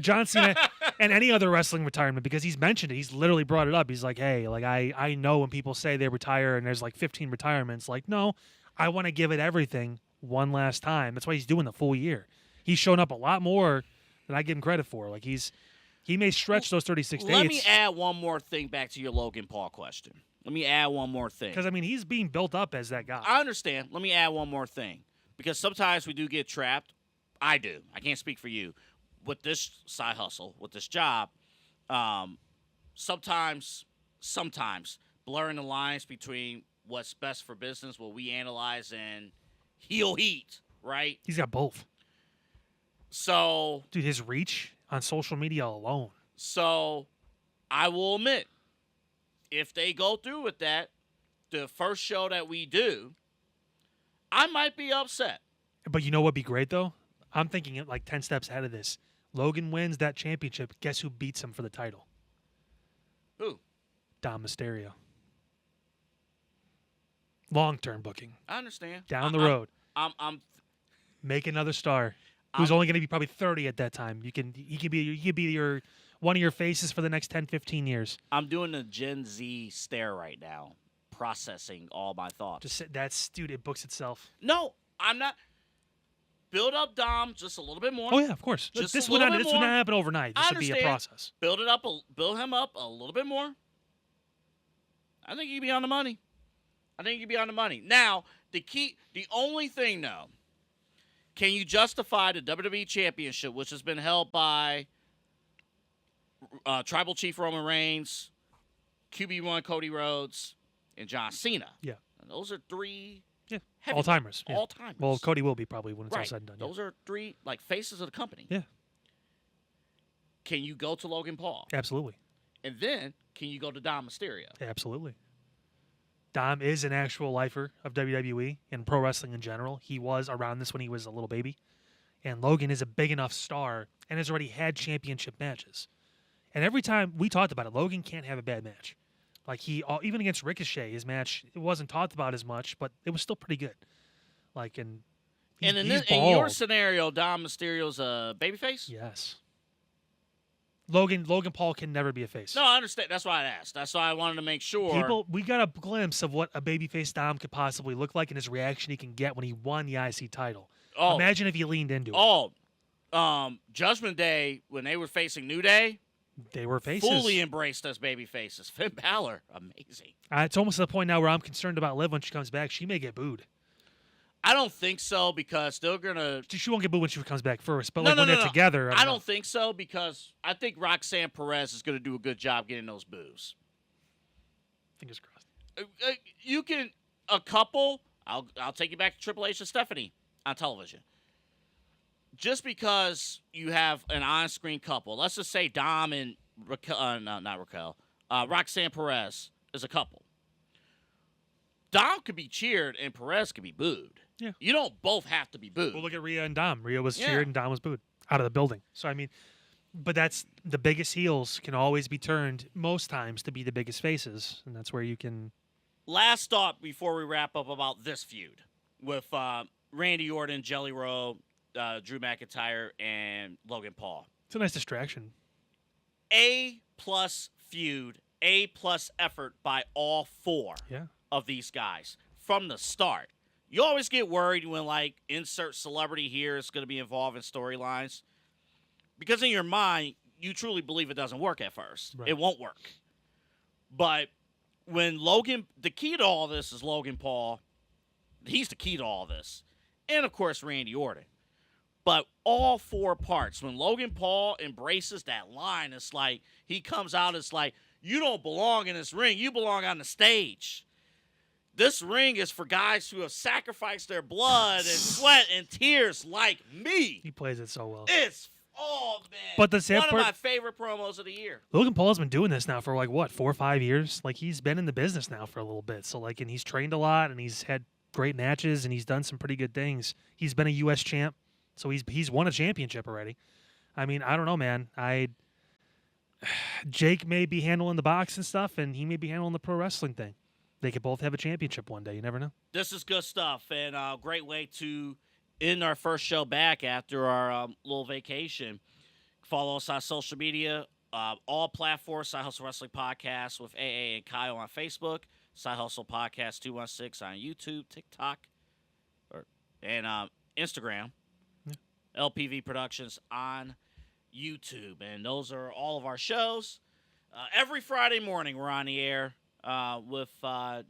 John Cena and any other wrestling retirement, because he's mentioned it. He's literally brought it up. He's like, hey, like I know when people say they retire and there's like 15 retirements, like, no, I want to give it everything one last time. That's why he's doing the full year. He's shown up a lot more than I give him credit for. Like he may stretch those 36 days. Let me add one more thing back to your Logan Paul question. Let me add one more thing. Because, I mean, he's being built up as that guy. I understand. Let me add one more thing. Because sometimes we do get trapped. I do. I can't speak for you. With this side hustle, with this job, sometimes blurring the lines between what's best for business, what we analyze, and heel heat, right? He's got both. So, dude, his reach on social media alone. So, I will admit, if they go through with that, the first show that we do, I might be upset. But you know what'd be great, though? I'm thinking it like 10 steps ahead of this. Logan wins that championship. Guess who beats him for the title? Who? Dom Mysterio. Long-term booking. I understand. Down the road. I'm make another star who's only going to be probably 30 at that time. He could be your one of your faces for the next 10, 15 years. I'm doing a Gen Z stare right now, processing all my thoughts. Dude, it books itself. No, I'm not. Build up Dom just a little bit more. Oh yeah, of course. This would not happen overnight. This would be a process. Build him up a little bit more. I think you'd be on the money. Now, the only thing though, can you justify the WWE Championship, which has been held by Tribal Chief Roman Reigns, QB1 Cody Rhodes, and John Cena? Yeah. And those are three all-timers. Yeah. All-timers. Well, Cody will be probably when it's all said and done. Those are three faces of the company. Yeah. Can you go to Logan Paul? Absolutely. And then can you go to Dom Mysterio? Absolutely. Dom is an actual lifer of WWE and pro wrestling in general. He was around this when he was a little baby. And Logan is a big enough star and has already had championship matches. And every time we talked about it, Logan can't have a bad match. Like even against Ricochet, his match, it wasn't talked about as much, but it was still pretty good. Like, and in your scenario, Dom Mysterio's a babyface? Yes. Logan Paul can never be a face. No, I understand. That's why I asked. That's why I wanted to make sure. We got a glimpse of what a babyface Dom could possibly look like and his reaction he can get when he won the IC title. Oh. Imagine if he leaned into it. Judgment Day, when they were facing New Day, they were faces. Fully embraced as baby faces. Finn Balor, amazing. It's almost to the point now where I'm concerned about Liv when she comes back. She may get booed. I don't think so because they're gonna. She won't get booed when she comes back first, but when they're together, I don't think so because I think Roxanne Perez is gonna do a good job getting those boos. Fingers crossed. You can a couple. I'll take you back to Triple H and Stephanie on television. Just because you have an on-screen couple, let's just say Dom and Roxanne Perez is a couple. Dom could be cheered and Perez could be booed. Yeah. You don't both have to be booed. Well, look at Rhea and Dom. Rhea was cheered and Dom was booed out of the building. So, I mean, but that's the biggest heels can always be turned most times to be the biggest faces, and that's where you can. Last thought before we wrap up about this feud with Randy Orton, Jelly Roll, Drew McIntyre, and Logan Paul. It's a nice distraction. A+ feud, A+ effort by all four of these guys from the start. You always get worried when, like, insert celebrity here is going to be involved in storylines. Because in your mind, you truly believe it doesn't work at first. Right. It won't work. But when the key to all this is Logan Paul. He's the key to all this. And, of course, Randy Orton. But all four parts, when Logan Paul embraces that line, it's like he comes out, it's like, you don't belong in this ring. You belong on the stage. This ring is for guys who have sacrificed their blood and sweat and tears like me. He plays it so well. It's, man. But the one of my favorite promos of the year. Logan Paul's been doing this now for, 4 or 5 years? Like, he's been in the business now for a little bit. So, and he's trained a lot, and he's had great matches, and he's done some pretty good things. He's been a U.S. champ. So he's won a championship already. I mean, I don't know, man. Jake may be handling the box and stuff, and he may be handling the pro wrestling thing. They could both have a championship one day. You never know. This is good stuff, and a great way to end our first show back after our little vacation. Follow us on social media, all platforms, Side Hustle Wrestling Podcast with AA and Kyle on Facebook, Side Hustle Podcast 216 on YouTube, TikTok, and Instagram. LPV Productions on YouTube. And those are all of our shows. Every Friday morning, we're on the air with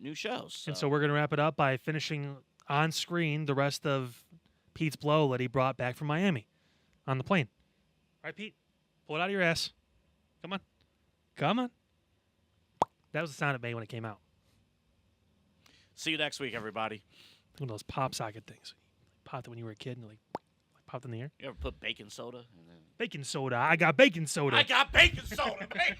new shows. And so we're going to wrap it up by finishing on screen the rest of Pete's blow that he brought back from Miami on the plane. All right, Pete, pull it out of your ass. Come on. Come on. That was the sound it made when it came out. See you next week, everybody. One of those pop socket things. Popped it when you were a kid and popped in the air. You ever put baking soda? Baking soda. I got baking soda. I got baking soda, man.